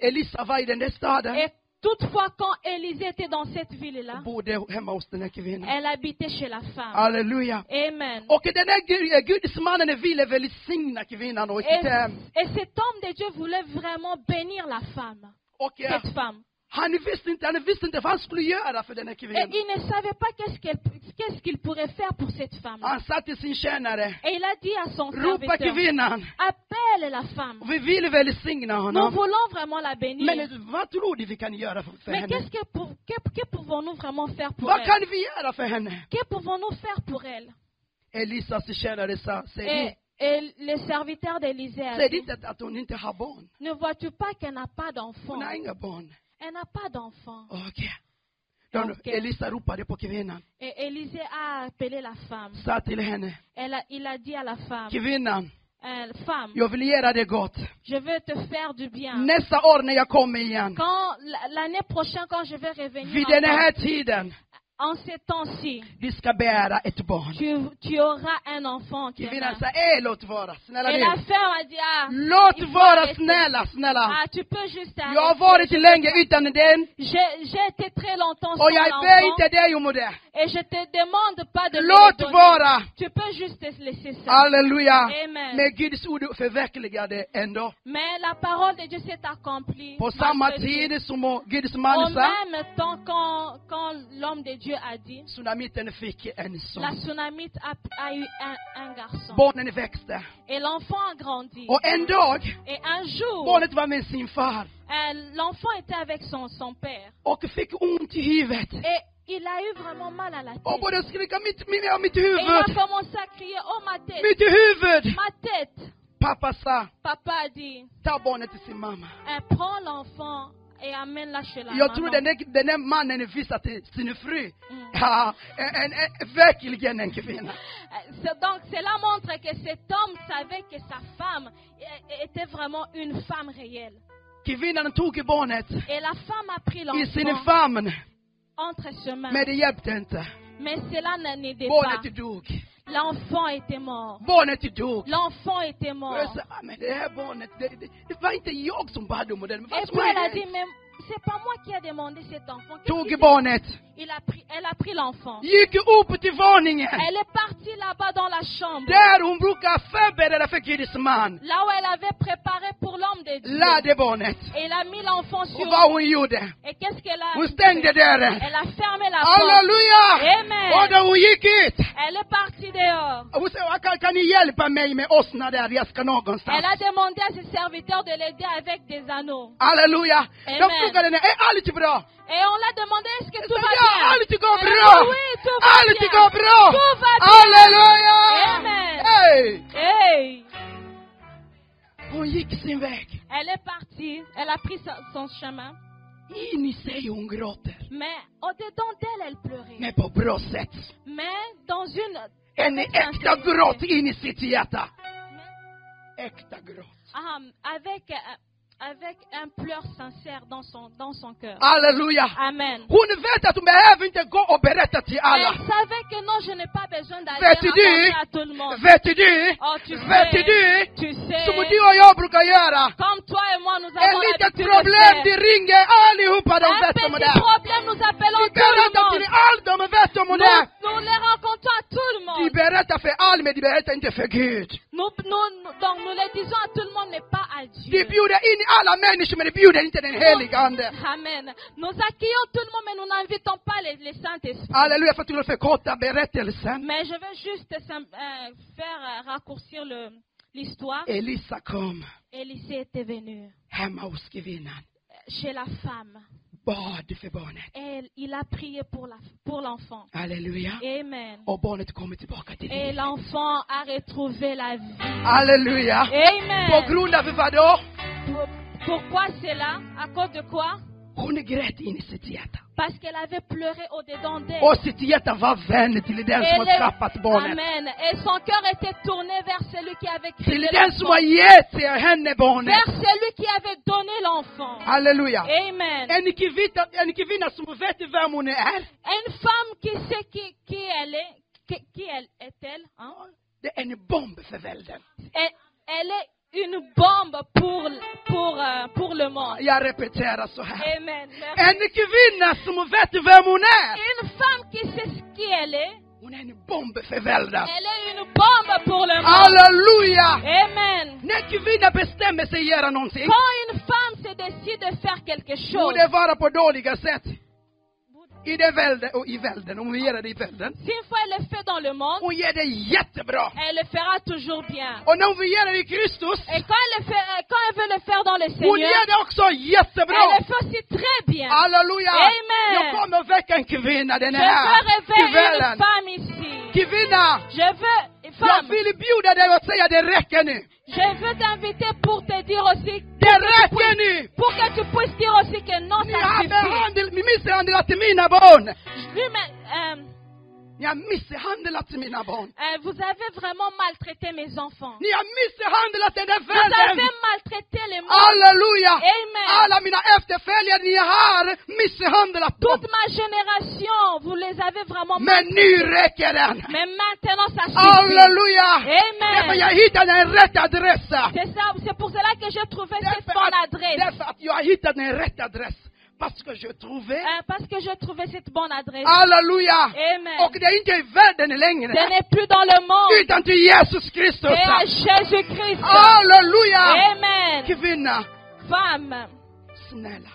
B: Elisa var i den där staden,
F: Et toutefois, quand Élisée était dans cette ville-là,
B: bodde hemma hos den här kvinnan.
F: elle habitait chez la femme.
B: Halleluja.
F: Amen.
B: Och den här Guds mannen ville välsigna kvinnan och sitt hem.
F: Et cet homme de Dieu voulait vraiment bénir la femme,
B: Och
F: cette femme.
B: han visste inte vad han skulle göra för den här
F: Et
B: kvinnan.
F: il ne savait pas qu'est-ce qu'il pourrait faire pour cette femme.
B: Han sa till sin tjänare,
F: Et il a dit à son
B: ropa
F: serviteur,
B: kvinnan.
F: appelle la femme.
B: Och vi vill välsigna
F: Nous
B: honom.
F: voulons vraiment la bénir.
B: Men vad tror du vi kan göra för
F: Mais
B: henne?
F: que pouvons-nous vraiment faire pour
B: Vad
F: elle?
B: kan vi göra för henne?
F: Que pouvons-nous faire pour elle?
B: Elisas tjänare sa,
F: Et le serviteur d'Élisée a
B: säg
F: dit,
B: inte att hon inte har barn.
F: ne vois-tu pas qu'elle n'a pas d'enfant?
B: Hon har inga barn.
F: Elle n'a pas d'enfant.
B: Okej.
F: Okej.
B: Elisa ropade på kvinnan.
F: Et Élisée a appelé la femme.
B: Sa till henne,
F: Il a dit à la femme,
B: kvinnan,
F: femme,
B: jag vill göra det gott.
F: je veux te faire du bien.
B: Nästa år när jag kommer igen,
F: Quand l'année prochaine, quand je vais revenir
B: vid den här
F: encore,
B: tiden,
F: en ces temps-ci,
B: du ska bära ett barn.
F: tu auras un enfant.
B: Kvinnan sa, låt vara, snälla
F: Et la
B: du.
F: femme a dit,
B: Låt
F: il faut
B: vara,
F: arrêter.
B: snälla.
F: Tu peux juste
B: Jag har
F: arrêter.
B: varit länge utan den.
F: J'ai été très longtemps
B: Och
F: sans
B: jag ber
F: l'enfant.
B: inte dig om det.
F: Et je te demande pas de me
B: Låt
F: le donner.
B: vara.
F: Tu peux juste laisser ça.
B: Halleluja.
F: Amen.
B: Men Guds ord förverkligade ändå.
F: Mais la parole de Dieu s'est accomplie.
B: På samma
F: malgré tout.
B: tid som Guds
F: Au
B: man sa,
F: même temps quand l'homme de Dieu a dit,
B: tsunamiten fick en
F: la
B: son.
F: tsunamite a eu un garçon.
B: Barnen växte.
F: Et l'enfant a grandi.
B: Och en dag,
F: Et un jour,
B: barnet var med sin far
F: l'enfant était avec son père.
B: och fick ont i huvudet.
F: Et il a eu vraiment mal à la
B: Och
F: tête.
B: började skrika mitt
F: Et il a
B: huvud.
F: commencé à crier, oh ma tête,
B: Mitt huvud.
F: ma tête.
B: Pappa sa,
F: Papa a dit,
B: ta barnet till sin mamma.
F: prends l'enfant et amène-la chez la
B: Jag tror
F: maman.
B: den där mannen visade sin fru.
F: Mm.
B: Ja, verkligen en kvinna.
F: Donc cela montre que cet homme savait que sa femme était vraiment une femme réelle.
B: Kvinnan tog i barnet
F: Et la femme a pris
B: i sin
F: l'enfant
B: famn.
F: entre ses mains.
B: Men det hjälpte inte.
F: Mais cela n'aidait pas.
B: Barnet dog.
F: L'enfant était mort.
B: Barnet dog.
F: L'enfant était
B: Och
F: mort.
B: jag sa, men det här barnet, det var inte jag som bad om det. Men vad
F: Et
B: som
F: puis elle a
B: har
F: dit,
B: hänt?
F: mais c'est pas moi qui a demandé cet enfant. Qu'est-ce
B: Tog
F: qui
B: i
F: s'est-
B: barnet.
F: Elle a pris l'enfant.
B: Gick upp till våningen.
F: Elle est partie là-bas dans la chambre.
B: Där hon brukar förbereda för Guds man.
F: Là où elle avait préparé pour l'homme de Dieu.
B: Lade barnet.
F: Et elle a mis l'enfant sur
B: Och vad hon gjorde.
F: Et qu'est-ce qu'elle a
B: Hon stängde dörren.
F: Elle a fermé la porte.
B: Halleluja!
F: Amen.
B: Och då hon gick ut.
F: Elle est partie dehors.
B: Och hon sa, kan ni hjälpa mig med åsna där? Jag ska någonstans.
F: Elle a demandé à ses serviteurs de l'aider avec des anneaux.
B: Halleluja!
F: Amen.
B: De frågade henne, är allt bra?
F: Et on l'a demandé, est-ce que tout va
B: Ja,
F: bien?
B: allt går
F: Elle a
B: bra!
F: dit, oui, tout va
B: Allt
F: bien.
B: går bra!
F: Tout va bien.
B: Halleluja!
F: Amen.
B: Hey!
F: Hey!
B: Hon gick sin väg.
F: Elle est partie, elle a pris son chemin.
B: In i sig hon gråter.
F: Mais au-dedans d'elle, elle pleurait.
B: Men på bra sätt.
F: Mais dans une...
B: En äkta gråt in i sitt hjärta. Äkta gråt.
F: Avec un pleur sincère dans son cœur.
B: Halleluja!
F: Amen.
B: Hon vet att hon behöver inte gå och berätta till alla.
F: Elle savait que non, je n'ai pas besoin d'aller
B: Vet du?
F: raconter à tout le monde.
B: Vet du?
F: Oh, tu
B: Vet
F: sais,
B: du?
F: tu sais,
B: Som du och jag brukar göra.
F: comme toi et moi, nous
B: En
F: avons
B: litet
F: l'habitude de
B: problem, de
F: faire.
B: ringer allihopa, de
F: Un
B: vet om det.
F: petit problème, nous appelons
B: De
F: tout le
B: berättar till
F: monde.
B: allt, de vet om det.
F: Nous les rencontrons à tout le
B: De
F: monde.
B: berättar för all, men de berättar inte för Gud.
F: Donc nous les disons à tout le monde, mais pas à
B: De
F: Dieu.
B: bjuder in alla människor, men de bjuder inte den heliga ande.
F: Amen. Nous accueillons tout le monde, mais nous n'invitons pas les Saint-Esprit.
B: Halleluja, för att du förkorta berättelsen.
F: Mais je vais juste faire raccourcir l'histoire.
B: Elisa kom
F: Élisée était venu
B: hemma hos kvinnan.
F: chez la femme.
B: Bad för barnet.
F: Et il a prié pour l'enfant.
B: Halleluja.
F: Amen.
B: Och barnet kommer tillbaka till
F: Et
B: livet.
F: l'enfant a retrouvé la vie.
B: Halleluja.
F: Amen.
B: På grund av vadå?
F: Pourquoi cela? À cause de quoi?
B: Hon grät in i sitt hjärta.
F: Parce qu'elle avait pleuré au-dedans d'elle.
B: Och sitt hjärta var vän till den som har skapat barnet.
F: Amen. Et son cœur était tourné vers celui qui avait créé
B: Till den som har
F: l'enfant.
B: gett henne barnet.
F: Vers celui qui avait donné l'enfant.
B: Halleluja.
F: Amen.
B: En kvinna som vet vem hon är.
F: Une femme qui sait qui elle est. Qui elle est-elle? Hein?
B: Det är en bomb för världen.
F: Elle est une bombe pour le monde.
B: Jag repeterar så här.
F: Amen.
B: En kvinna som vet vem hon är.
F: Une femme qui sait qui elle est.
B: Hon är en bomb för världen.
F: Elle est une bombe pour le monde.
B: Halleluja.
F: Amen.
B: När kvinna bestämmer sig göra någonting.
F: Quand une femme se décide de faire quelque chose.
B: Borde vara på dåliga sätt. I det världen och i världen. Om vi gör det i världen.
F: Si une fois elle le fait dans le monde.
B: Hon gör det jättebra.
F: Elle le fera toujours bien.
B: Och när vi gör det i Kristus.
F: Et quand elle veut le faire dans le
B: Hon
F: Seigneur.
B: gör det också jättebra.
F: Elle le fait aussi très bien.
B: Halleluja.
F: Amen.
B: Jag kommer väcka en kvinna den
F: Je veux
B: här
F: réveiller une
B: kvällen.
F: femme ici.
B: Kvinna.
F: Je veux une
B: Jag
F: femme.
B: vill bjuda dig och säga det räcker nu.
F: Je veux t'inviter pour te dire aussi.
B: Det räcker nu.
F: Pour que tu puisses dire aussi que non,
B: Ni
F: ça
B: har
F: suffit.
B: misshandlat mina barn. Ni har misshandlat mina barn.
F: Vous avez vraiment maltraité mes enfants.
B: Ni har misshandlat den här
F: Vous avez
B: världen.
F: maltraité les morts.
B: Halleluja.
F: Amen.
B: Alla mina efterföljare, ni har misshandlat dem.
F: Toute ma génération, vous les avez vraiment
B: Men
F: maltraités.
B: nu räcker den.
F: Mais maintenant, ça suffit.
B: Halleluja.
F: Amen.
B: Därför jag hittade en rätt adress.
F: C'est ça, c'est pour cela que j'ai trouvé cette bonne adresse.
B: Därför att jag har hittat en rätt adress. Parce que je trouvais.
F: Parce que je trouvais cette bonne adresse.
B: Halleluja.
F: Amen.
B: Och det är inte i världen längre.
F: Ce n'est plus dans le monde.
B: Utan till Jesus Kristus.
F: C'est à Jésus-Christ.
B: Halleluja.
F: Amen.
B: Kvinna.
F: Femme,
B: Snälla.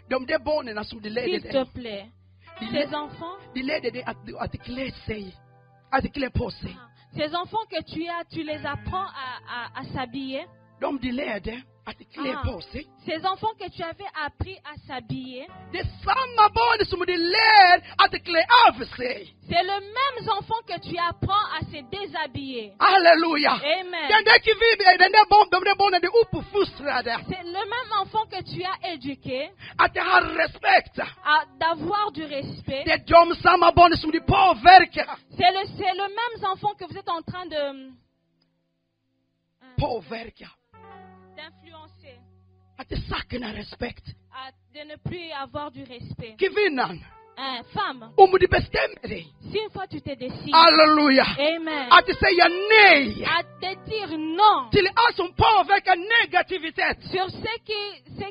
B: De där barnen som de ledde
F: s'il te
B: dig.
F: plaît. Ces enfants.
B: De ledde dig att klä sig. Att klä på sig.
F: Ces enfants que tu les apprends à s'habiller.
B: De ledde att klä på sig.
F: Ces enfants que tu avais appris à s'habiller.
B: Det är samma barn som de lär att klä av sig.
F: C'est le même enfant que tu apprends à se déshabiller.
B: Halleluja.
F: Amen.
B: Den där barnen är uppfostrade.
F: C'est le même enfant que tu as éduqué.
B: Att de har respekt.
F: D'avoir du respect.
B: Det är de samma barn som de påverkar.
F: C'est le même enfant que vous êtes en train de
B: påverka.
F: D'influencer.
B: Att de saknar respekt.
F: De ne plus avoir du respect.
B: Kvinnan.
F: Femme.
B: Om du bestämmer dig.
F: Si une fois tu te décides.
B: Halleluja.
F: Amen.
B: Att säga nej.
F: À te dire non.
B: Till allt som påverkar negativitet.
F: Sur ce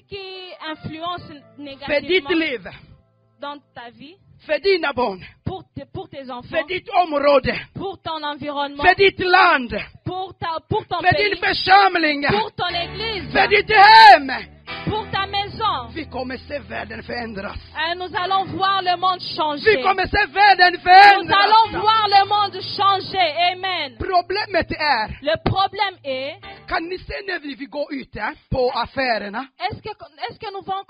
F: qui influence
B: För
F: négativement.
B: ditt liv.
F: Dans ta vie.
B: För dina barn.
F: Pour tes enfants.
B: För ditt område.
F: Pour ton environnement.
B: För ditt land.
F: Pour ton
B: för
F: pays.
B: din församling.
F: Pour ton église.
B: För ditt hem.
F: Pour ta maison.
B: Vi kommer se världen förändras.
F: Nous allons voir le monde changer.
B: Vi kommer se världen förändras.
F: Nous allons voir le monde changer. Amen.
B: Problemet är.
F: Le problème est.
B: Kan ni se när vi går ut på affärerna?
F: Est-ce que nous voyons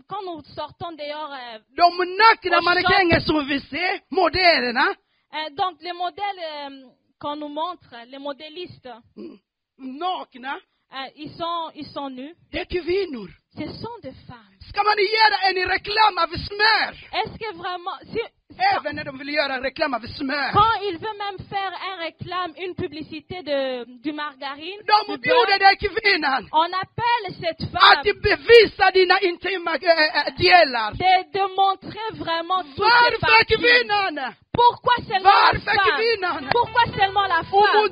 F: quand nous sortons dehors?
B: De nakna mannekänger som vi ser, modellerna.
F: Donc les modèles qu'on nous montre, les modélistes.
B: Nakna.
F: Ils sont nus.
B: Det är kvinnor.
F: Ce sont des femmes.
B: Ska man göra en reklam av smör?
F: Est-ce que vraiment
B: Även när de vill göra en reklam av smör.
F: Quand il veut même faire un réclame, une publicité du margarine.
B: De bjuder dig kvinnan.
F: On appelle cette femme.
B: Att bevisa dina intima delar.
F: De montrer vraiment toutes
B: Varför
F: ces parties.
B: kvinnan?
F: Pourquoi seulement la
B: Varför
F: femme?
B: kvinnan?
F: Pourquoi seulement la femme?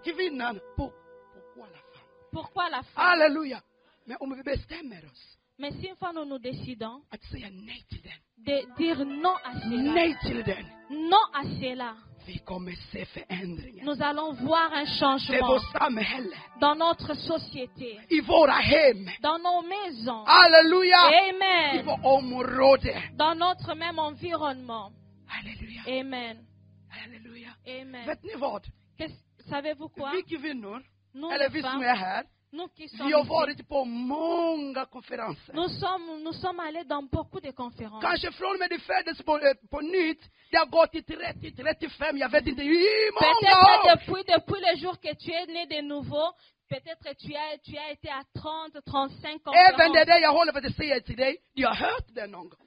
B: Kvinnan. Pourquoi la femme?
F: Pourquoi la femme?
B: Halleluja. Men om vi bestämmer oss.
F: Mais si une fois nous décidons
B: att säga nej till den.
F: De dire non à cela.
B: Nej till den.
F: Non à cela.
B: Vi kommer se förändringen.
F: Nous allons voir un changement.
B: I vårt samhälle.
F: Dans notre société.
B: I våra hem.
F: Dans nos maisons.
B: Halleluja.
F: Amen.
B: I vårt område.
F: Dans notre même environnement.
B: Halleluja.
F: Amen.
B: Halleluja.
F: Amen.
B: Vet ni vad?
F: Savez-vous quoi?
B: Vi kvinnor,
F: nous
B: eller vi som är här,
F: nous qui sommes
B: vi har varit på många konferenser.
F: Nous sommes allés dans beaucoup de conférences.
B: Kanske från och med det föddes på nytt, det har gått i 30-35, jag vet inte hur många år.
F: Peut-être depuis le jour que tu es né de nouveau, peut-être tu as été à 30-35 conférences.
B: Även det där jag håller på att säga till dig, du har hört det någon gång.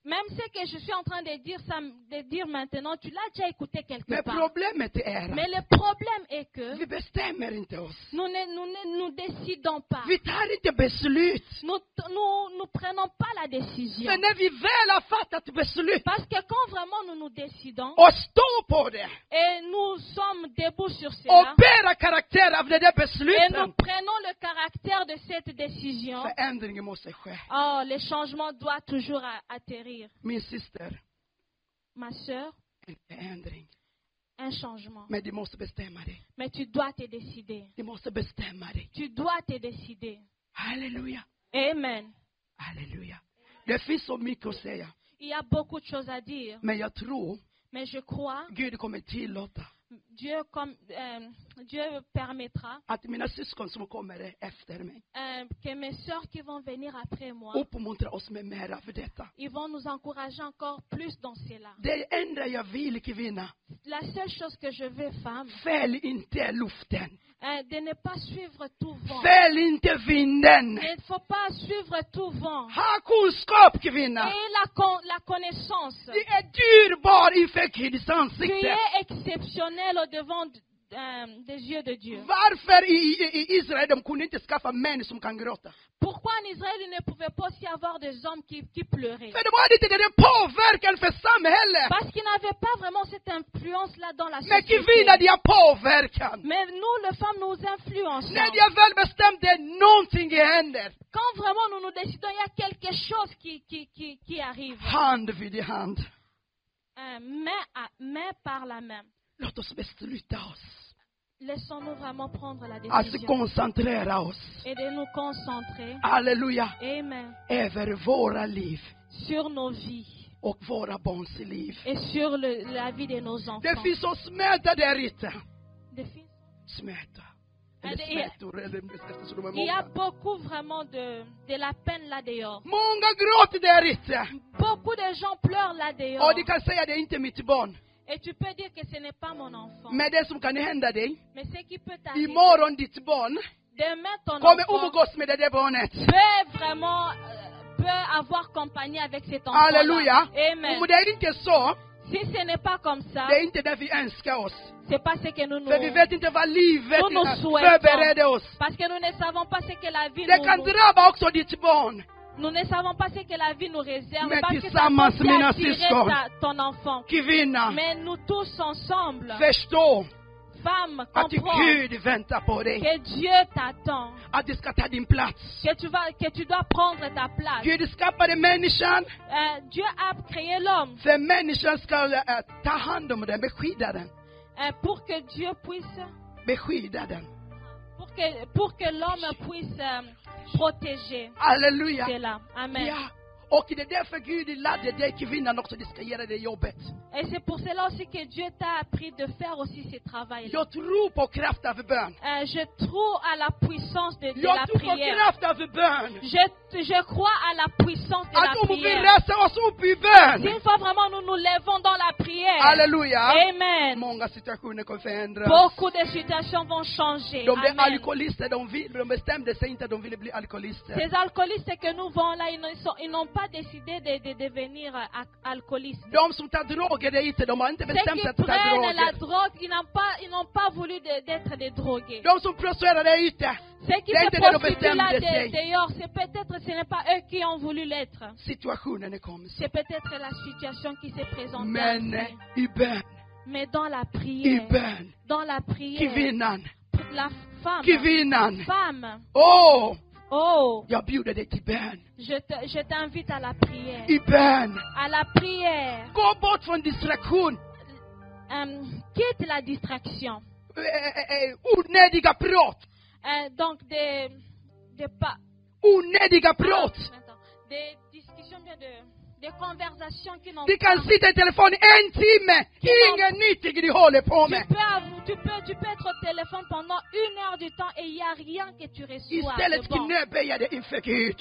F: Même ce que je suis en train de dire maintenant, tu l'as déjà écouté quelque
B: Men
F: part.
B: problemet är
F: Mais le problème est que
B: vi bestämmer inte oss.
F: nous décidons pas.
B: Vi tar inte beslut.
F: Nous prenons pas la décision.
B: Men när vi väl har fattat beslut
F: Parce que quand vraiment nous décidons
B: och står på det
F: et nous sommes debout sur
B: och
F: cela
B: bära karaktär av det där
F: et nous
B: beslutet,
F: prenons le caractère de cette décision,
B: förändringen måste ske.
F: le changement doit toujours atterrir.
B: Min syster,
F: Ma sœur,
B: en förändring.
F: un changement.
B: Men du måste bestämma dig.
F: Mais tu dois te décider.
B: Du måste bestämma dig.
F: Tu dois te décider.
B: Halleluja.
F: Amen.
B: Halleluja. Det finns så mycket att säga.
F: Il y a beaucoup de choses à dire.
B: Men jag tror
F: Mais je crois,
B: Gud kommer tillåta
F: Dieu permettra
B: att mina syskon som kommer efter mig
F: que mes sœurs qui vont venir après moi,
B: uppmuntrar oss med mer av detta.
F: ils vont nous encourager encore plus dans cela.
B: Det enda jag vill, kvinna,
F: La seule chose que je veux, femme,
B: fäll inte luften.
F: de ne pas suivre tout vent.
B: Fäll inte vinden.
F: Il ne faut pas suivre tout vent.
B: Ha kunskap, kvinna.
F: Et la connaissance.
B: Det är dyrbar inför Guds
F: Tu
B: ansikte.
F: es exceptionnel au devant des yeux de Dieu.
B: Varför i Israel de kunde inte skaffa män som kan gråta?
F: Pourquoi en Israël il ne pouvait pas aussi avoir des hommes qui pleuraient?
B: För de hade inte den påverkan för samhället.
F: Parce qu'ils n'avaient pas vraiment cette influence-là dans la
B: Men
F: société.
B: kvinnan, de har påverkan.
F: Mais nous, les femmes, nous influençons.
B: När de har väl bestämt det, någonting händer.
F: Quand vraiment nous nous décidons, il y a quelque chose qui arrive.
B: Hand vid hand.
F: Main par la main.
B: Låt oss besluta oss.
F: Laissons-nous vraiment prendre la
B: Att
F: décision
B: koncentrera oss.
F: et de nous concentrer,
B: Halleluja.
F: amen,
B: Över våra liv
F: sur nos vies
B: och våra barns liv.
F: et sur la vie de nos
B: Det
F: enfants.
B: finns så smärta där ute.
F: Det finns-
B: Smärta.
F: Ja,
B: Eller
F: det är-
B: smärtor, eller eftersom de är
F: Il y a
B: många.
F: beaucoup vraiment de la peine là dehors.
B: Många gråter där ute.
F: Beaucoup de gens pleurent là dehors.
B: Och de kan säga det är inte mitt barn.
F: Et tu peux dire que ce n'est pas mon enfant.
B: Men det som kan hända dig,
F: Mais ce qui peut t'arriver,
B: imorgon ditt barn
F: demain ton
B: kommer
F: enfant
B: umgås med det där barnet.
F: peut vraiment peut avoir compagnie avec cet enfant.
B: Halleluja.
F: Amen.
B: Om det är inte så,
F: Si ce n'est pas comme ça,
B: det är inte det vi önskar oss.
F: c'est pas ce que nous
B: För vi vet inte vad livet
F: nous souhaitons.
B: förbereder oss.
F: Parce que nous ne savons pas ce que la vie
B: Det kan drabba också ditt barn.
F: nous ne savons pas ce que la vie nous réserve.
B: Mais
F: Parce que ça
B: tillsammans,
F: peut
B: mina
F: attirer
B: syskon.
F: ton enfant.
B: Kvinna,
F: Mais nous tous ensemble,
B: förstå
F: femmes,
B: att
F: comprends
B: Gud väntar på dig.
F: que Dieu t'attend.
B: Att du ska ta din plats.
F: Que tu dois prendre ta place.
B: Gud skapade människan,
F: Dieu a créé l'homme
B: för människan ska ta hand om den, beskydda den.
F: pour que Dieu puisse,
B: Beskydda den.
F: pour que l'homme puisse protéger
B: Halleluja.
F: cela. Amen.
B: Ja. Och det är därför Gud lärde dig kvinnan också, du ska göra det jobbet.
F: Et c'est pour cela aussi que Dieu t'a appris de faire aussi ce travail-là.
B: Jag tror på kraft av bön.
F: Je trouve à la puissance de la
B: Jag tror på
F: prière.
B: kraft av bön.
F: Je crois à la puissance de la
B: Att om vi
F: prière.
B: reser oss upp i bön.
F: Si une fois vraiment nous nous lèvons dans la prière,
B: Halleluja.
F: amen,
B: Många situationer kommer förändras.
F: beaucoup de situations vont changer.
B: De blev
F: Amen.
B: alkoholister, de bestämde sig inte att de ville bli alkoholister.
F: Ces alcoolistes que nous voyons là, ils n'ont pas décidé de devenir alcoolistes.
B: De som tar droger, det är inte, de har inte
F: Ceux
B: bestämt
F: qui
B: sig att ta
F: prennent la
B: droger.
F: drogue, ils n'ont pas voulu d'être des drogués.
B: De som prostituerar där ute,
F: Ceux qui
B: det är
F: se
B: inte det de
F: prostituent là
B: bestämde sig.
F: dehors, c'est peut-être ce n'est pas eux qui ont voulu l'être.
B: Situationen är kommit.
F: C'est peut-être la situation qui s'est présentée.
B: Men
F: ainsi.
B: i bön,
F: Mais dans la
B: i
F: prière,
B: bön,
F: dans la prière,
B: kvinnan,
F: la femme,
B: kvinnan. Åh,
F: oh,
B: jag bjuder dig till bön.
F: je t'invite à la prière.
B: I bön.
F: À la prière.
B: Gå bort från distraktion.
F: Quitte la distraction.
B: Onödiga prat.
F: Donc
B: Onödiga prat.
F: des discussions, des conversations qui n'ont
B: Du kan sitta i telefon en timme. Ingen nyttig du håller på med.
F: tu peux être au téléphone pendant 1 heure du temps et il n'y a rien que tu reçois.
B: Istället
F: de bon.
B: knäböja dig inför Gud.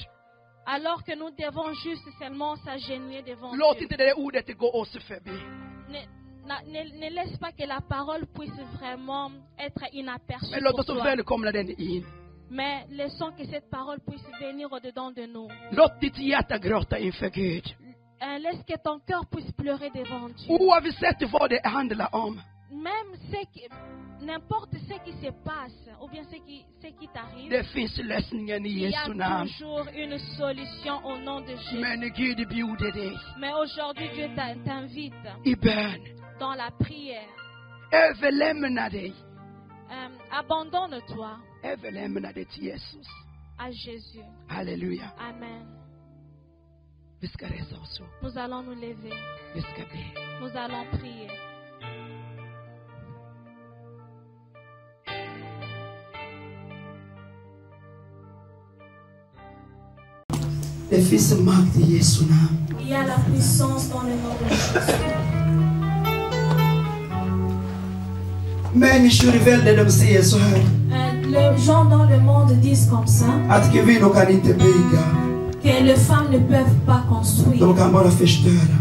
F: Alors que nous devons juste seulement s'agenouiller devant
B: Låt
F: Dieu.
B: inte det där ordet gå oss förbi.
F: Ne laisse pas que la parole puisse vraiment être inaperçue
B: Men låt
F: pour
B: oss
F: toi.
B: välkomna den in.
F: Mais laissons que cette parole puisse venir au-dedans de nous.
B: Låt ditt hjärta gråta inför Gud.
F: Laisse que ton cœur puisse pleurer devant Dieu.
B: Oavsett vad det handlar om.
F: Même n'importe ce qui se passe, ou bien ce qui t'arrive,
B: Det finns lösningen i
F: il y a
B: Jesu namn.
F: toujours une solution au nom de Jésus.
B: Men Gud bjuder dig
F: Mais aujourd'hui, Dieu t'invite
B: i bön.
F: dans la prière.
B: Överlämna dig.
F: Abandonne-toi
B: Överlämna dig till Jesus.
F: à Jésus.
B: Halleluja.
F: Amen.
B: Vi ska resa oss upp.
F: Nous allons nous lever.
B: Vi ska be.
F: Nous allons prier.
B: Det finns en makt i Jesu namn.
A: Il y a la puissance dans le nom de Jésus.
B: Människor i världen, de säger så här.
A: Les gens dans le monde disent comme ça
B: Att kvinnor kan inte bygga.
A: que les femmes ne peuvent pas construire.
B: De kan bara förstöra.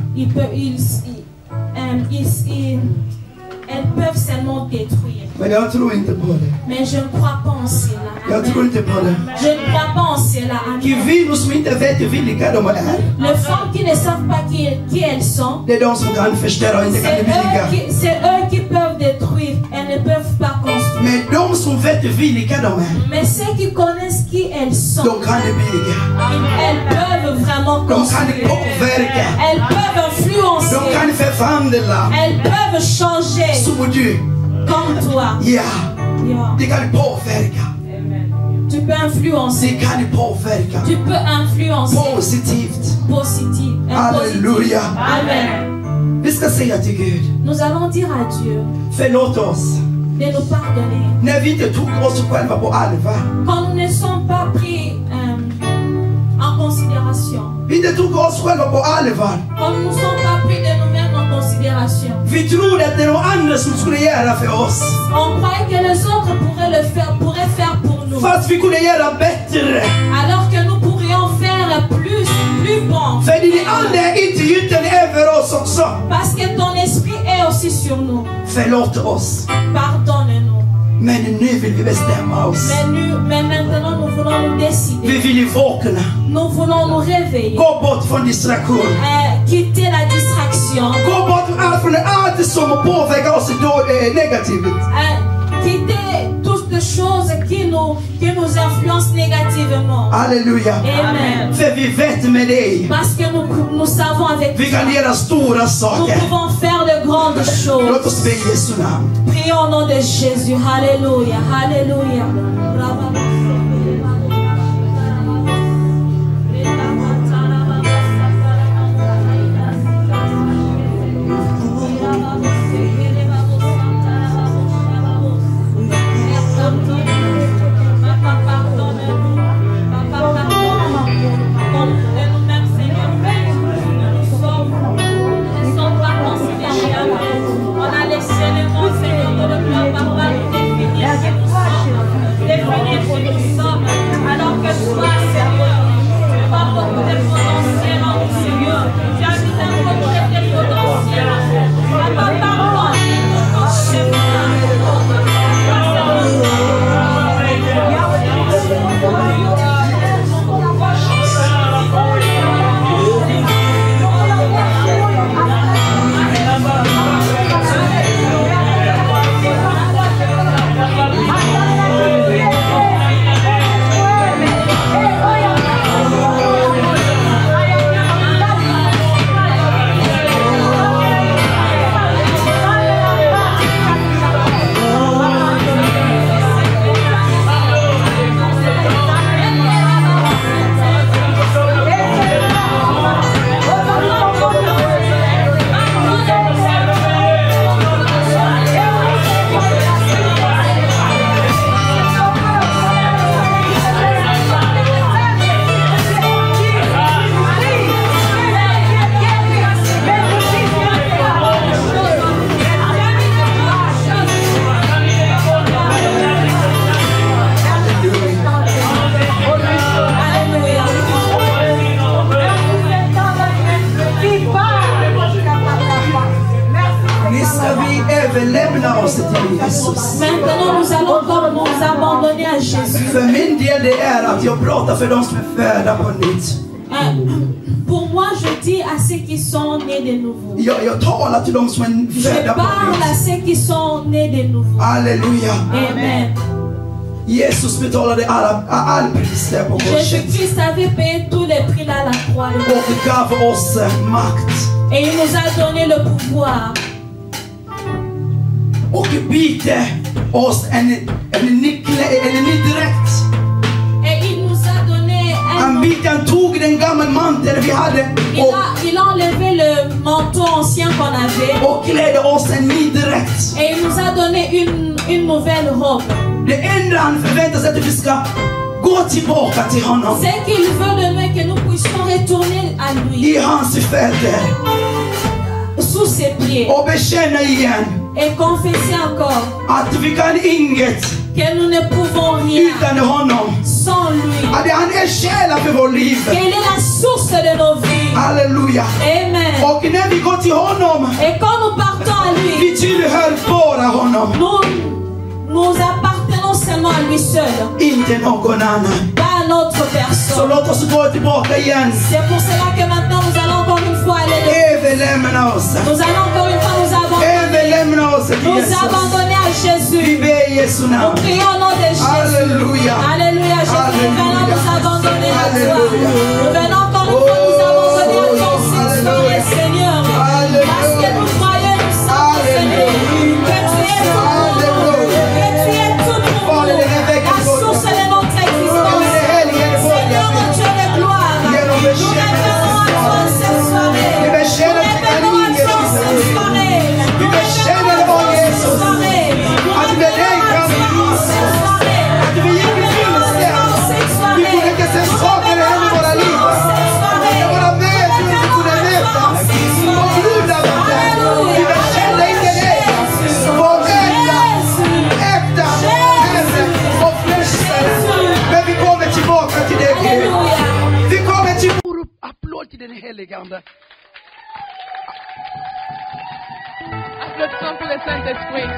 A: Elles peuvent seulement détruire.
B: Men jag tror inte på det.
A: Mais je ne crois pas en cela.
B: Jag tror inte på det.
A: Je ne crois pas en cela.
B: Kvinnor som inte vet vilka de är.
A: Les femmes qui ne savent pas qui elles sont,
B: Det är de som kan förstöra och inte kan bygga.
A: c'est eux qui peuvent détruire. Elles ne peuvent pas construire.
B: Men de som vet vilka de är,
A: Mais ceux qui connaissent qui elles sont,
B: de kan bygga.
A: elles peuvent vraiment
B: De kan
A: construire.
B: påverka.
A: Elles peuvent influencer.
B: De kan förvandla.
A: Elles peuvent changer
B: Som du.
A: comme toi.
B: Ja,
A: Yeah.
B: det kan påverka.
A: Tu peux influencer.
B: Det kan påverka.
A: Tu peux influencer
B: Positivt.
A: positivt.
B: Halleluja.
A: Amen.
B: Vi ska säga till Gud,
A: Nous allons dire à Dieu
B: förlåt oss.
A: de nous pardonner.
B: När vi inte tog oss själva på allvar.
A: Quand nous ne sommes pas pris en considération.
B: Vi inte tog oss själva på allvar.
A: Quand nous ne sommes pas pris de nous-mêmes en considération.
B: Vi tror att det är någon annan som skulle göra för oss.
A: On croyait que les autres pourraient faire pour nous.
B: Fast vi kunde göra bättre.
A: Alors que nous pourrions faire plus bon.
B: För din ande är inte gytten över oss också.
A: Parce que ton esprit est aussi sur nous.
B: Förlåt oss.
A: Pardonne-nous.
B: Men nu vill vi bestämma oss.
A: Mais maintenant nous voulons nous décider.
B: Vi vill vakna.
A: Nous voulons nous réveiller.
B: Gå bort från distraktion.
A: Quitter la distraction.
B: Gå bort från allt som påverkar oss negativt.
A: Quitter toutes les choses qui nous influencent négativement.
B: Halleluja.
A: Amen.
B: För vi vet med dig.
A: Parce que nous savons avec
B: Vi kan göra stora
A: nous
B: saker.
A: pouvons faire de grandes choses.
B: Låt oss be i Jesu namn.
A: Prions au nom de Jésus. Alléluia. Alléluia. Maintenant nous allons nous abandonner à Jésus.
B: För min del det är att jag pratar för de som är födda på nytt.
A: Pour moi, je dis à ceux qui sont nés de nouveau.
B: Jag talar till de som är
A: Je
B: födda på
A: parle à
B: nytt.
A: ceux qui sont nés de nouveau.
B: Halleluja.
A: Amen.
B: Jesus betalade all pris där på korset.
A: Jésus-Christ avait payé tous les prix là à la croix.
B: Och gav oss makt.
A: Et il nous a donné le pouvoir.
B: Och bytte oss en ny dräkt.
A: Et il nous a donné
B: Han tog den gamla manteln vi hade
A: il a enlevé le manteau ancien qu'on avait.
B: och klädde oss en ny dräkt.
A: Et il nous a donné une nouvelle robe.
B: Det enda han förväntar sig att vi ska gå tillbaka till honom.
A: C'est qu'il veut de nous que nous puissions retourner à lui.
B: I hans fötter.
A: Sous ses pieds.
B: Och bekänna igen.
A: Et confesser encore.
B: Att vi kan inget.
A: Que nous ne pouvons rien.
B: Utan honom.
A: Sans lui.
B: Att han är kärlek för vår liv.
A: Qu'il est la source de nos vies.
B: Halleluja.
A: Amen.
B: Och när vi går till honom.
A: Et quand nous partons à lui.
B: Vi tillhör bara honom.
A: Nous appartenons seulement à lui seul.
B: Inte någon annan.
A: Pas à notre
B: Så
A: personne.
B: låt oss gå tillbaka igen.
A: C'est pour cela que maintenant nous allons encore une fois aller de
B: Överlämna oss.
A: Nous allons encore une fois nous abandonner.
B: Överlämna oss till
A: Nous
B: Jesus.
A: abandonner à
B: Vi
A: Jésus.
B: ber i Jesu
A: Nous
B: namn.
A: prions au nom de Jésus.
B: Alléluia.
A: Alléluia. Jésus, nous venons nous abandonner à toi.
B: Alléluia.
A: Nous venons encore une fois nous abandonner à ton Saint-Esprit, Seigneur. Parce que nous croyons, nous savons, Seigneur, que tu es tout pour nous. Que tu es tout pour nous. La source de notre existence. Seigneur, mon Dieu de gloire. Nous révérons à toi cette soirée. Nous révérons à toi cette soirée. Nous révérons à toi cette soirée. Nous révérons à toi cette soirée. Nous révérons à toi cette soirée. Nous révérons à toi cette soirée.
B: Applåd till den helige Ande.
C: Applaudissons pour le Saint-Esprit.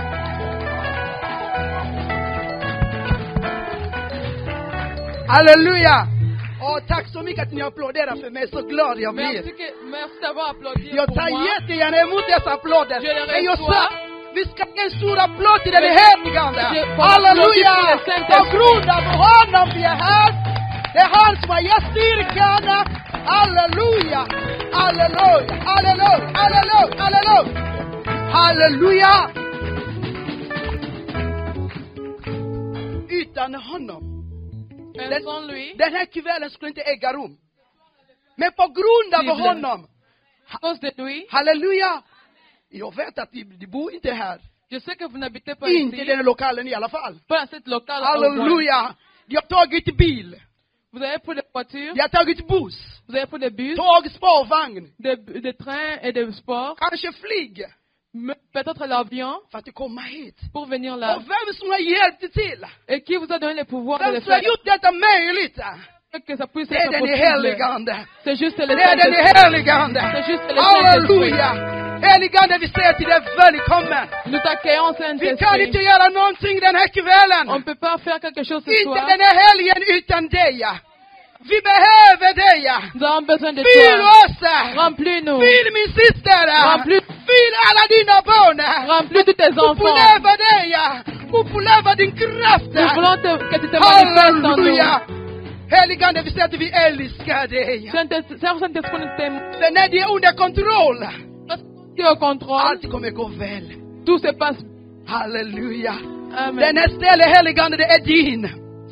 B: Halleluja! Åh, tack så mycket att ni applåderar för mig. Så glad jag blir.
C: Merci d'avoir applaudi
B: Jag
C: pour
B: tar
C: moi.
B: jättegärna emot dessa applåder.
C: Je les
B: Men jag
C: reçois.
B: sa, vi ska ge en stor applåd till den helige Ande.
C: Je får
B: Halleluja!
C: applåder till det Saint-Esprit.
B: På grund av honom vi är här. Det är han som har gett styrkan. Halleluja! Halleluja! Halleluja! Halleluja! Halleluja! Halleluja! Utan honom.
C: Mais sans lui,
B: Den här kvällen skulle inte äga rum. Men på grund av
C: Bibeln.
B: honom.
C: à cause de lui,
B: Halleluja! Jag vet att de bor inte här.
C: je sais que vous n'habitez pas
B: Inte i
C: ici,
B: den lokalen i alla fall.
C: pas dans cette locale.
B: Halleluja! De har tagit bil.
C: Vous avez pris des voitures,
B: De har tagit buss.
C: vous avez pris des bus,
B: Tåg, spårvagn.
C: des trains et des sports,
B: Kanske flyg.
C: peut-être l'avion
B: För att komma hit.
C: pour venir là.
B: Och vem som har hjälpt till.
C: Et qui vous a donné le pouvoir de
B: Vem
C: le
B: som har
C: faire,
B: gjort detta möjligt.
C: que ça puisse
B: Det är
C: être
B: den
C: possible.
B: helige Ande.
C: C'est juste le
B: Det är den
C: Saint-Esprit.
B: helige Ande.
C: C'est juste le Saint-Esprit.
B: Halleluja! Helige Ande, vi säger till dig välkommen.
C: Nous t'accueillons,
B: Vi kan
C: Saint-Esprit.
B: inte göra någonting den här kvällen.
C: On ne peut pas faire quelque chose ce
B: Inte
C: soir.
B: den här helgen utan dig. Vi behöver dig.
C: Nous avons besoin de
B: Fyll
C: toi.
B: oss.
C: Remplis-nous.
B: Fyll min syster.
C: Remplis,
B: Fyll alla dina barn.
C: remplis tous tes enfants.
B: Uppleva dig. Uppleva din kraft.
C: Nous voulons que tu te manifestes en nous.
B: Halleluja! Helige Ande, vi säger att vi älskar dig.
C: Saint-Esprit, nous t'aimons.
B: För när det är under kontroll,
C: Parce que tu es au contrôle,
B: allt kommer gå väl.
C: tout se passe.
B: Halleluja!
C: Amen.
B: Den här stället, helige Ande, det är din.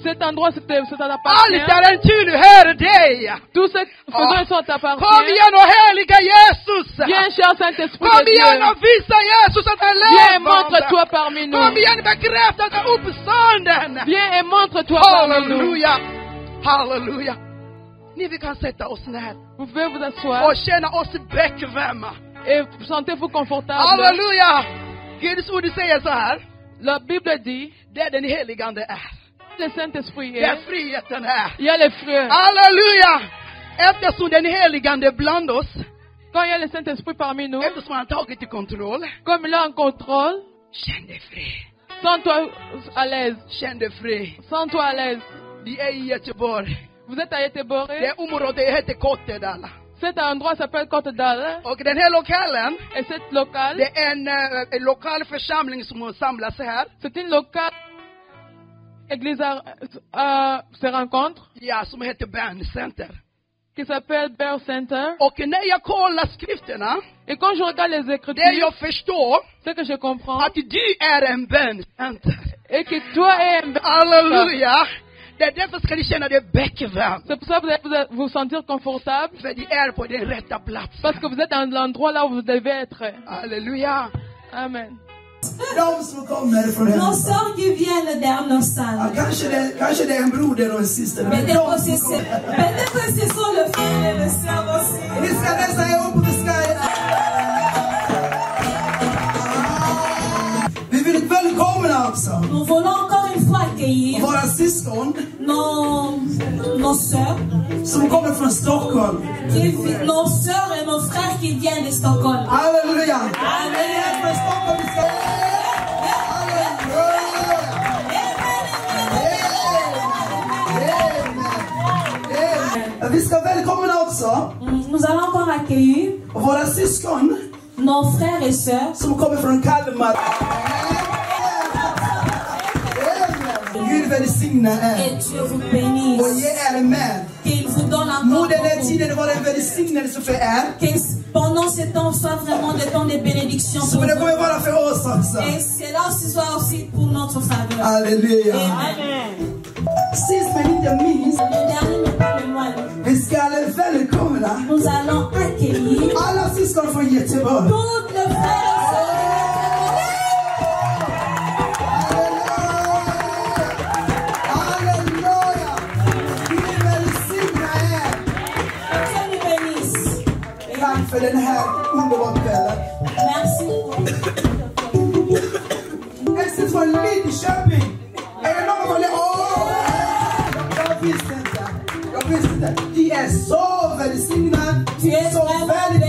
C: Cet endroit, ça
B: Allt
C: t'appartient.
B: är en tillhör dig.
C: Tout ce que nous faisons ici,
B: Kom
C: t'appartient.
B: igen och heliga Jesus.
C: Viens, cher Saint-Esprit
B: Kom
C: de
B: igen
C: Dieu.
B: och visa Jesus att han
C: Viens et
B: lever.
C: montre-toi parmi nous.
B: Kom igen, bekräfta att han är uppstånden.
C: Viens et montre-toi parmi nous.
B: Halleluja! Halleluja! Ni, vi kan sätta oss ner
C: Vous pouvez vous asseoir
B: och känna oss bekväma.
C: et sentez-vous confortable.
B: Halleluja! Guds ord säger så här.
C: La Bible dit,
B: Det den helige Ande är.
C: le Saint-Esprit
B: Det är
C: est,
B: friheten är.
C: il y a les fruits.
B: Halleluja! Eftersom den helige Ande är bland oss.
C: Quand il y a le Saint-Esprit parmi nous,
B: Eftersom han har tagit i kontroll.
C: comme il a en contrôle,
B: Känn dig fri.
C: sens-toi à l'aise.
B: Känn dig fri.
C: Sens-toi à l'aise.
B: Vi är i Göteborg.
C: Vous êtes à
B: Det
C: Göteborg.
B: området heter Kottedala.
C: Cet endroit s'appelle Côte-d'Al.
B: Och den här lokalen,
C: Et cette locale,
B: det är en lokal församling som samlas här.
C: c'est une locale église se rencontre
B: Ja, som heter Band Center.
C: qui s'appelle Bear Center.
B: Och när jag kollar skrifterna,
C: Et quand je regarde les
B: det
C: Écritures,
B: jag förstår
C: ce que je comprends,
B: att du är en Band Center.
C: et que toi es un
B: Halleluja! Det är därför ska ni känna dig bekväm.
C: c'est pour ça que vous allez vous sentir confortable,
B: För du är på den rätta platsen.
C: parce que vous êtes dans l'endroit là où vous devez être.
B: Halleluja!
C: Amen.
B: De som kommer från
A: Nos
B: hemmet.
A: sœurs qui viennent d'Arnostan.
B: Kanske det är en broder och en syster. Men de
A: Peut-être
B: som kommer.
A: que ce sont le frère et le sœur aussi.
B: Vi ska resa er upp och vi ska... Vi vill välkomna alltså.
A: Nous voulons encore une fois accueillir
B: Våra syskon
A: nos sœurs,
B: som kommer från Stockholm.
A: nos sœurs et nos frères qui viennent de Stockholm.
B: Halleluja!
A: Amen.
B: Från Stockholm vi ska... Halleluja! Vi ska välkomna också
A: Nous allons encore accueillir
B: våra syskon
A: nos frères et sœurs
B: som kommer från Kalmar. Gud välsigna er
A: et Dieu vous bénisse.
B: och ge er med.
A: Qu'il vous donne encore
B: Må den här
A: beaucoup.
B: tiden vara en välsignelse för er.
A: Que pendant ce temps soit vraiment des temps de bénédiction pour
B: Som det kommer
A: vous.
B: vara för oss också.
A: Et cela aussi soit aussi pour notre faveur.
B: Halleluja.
A: Amen.
B: Sist men inte minst,
A: Le dernier n'est pas le moindre.
B: vi ska välkomna
A: Nous allons accueillir
B: alla syskon från Göteborg.
A: toutes les frères et sœurs.
B: Halleluja. Gud välsigna er.
A: Dieu nous bénisse.
B: Tack för den här underbara kvällen.
A: Merci.
B: Hälsning från Lidköping. Är det någon från det? Jag visste inte. De är så välsignade.
A: Tu es
B: Så
A: vraiment
B: väldigt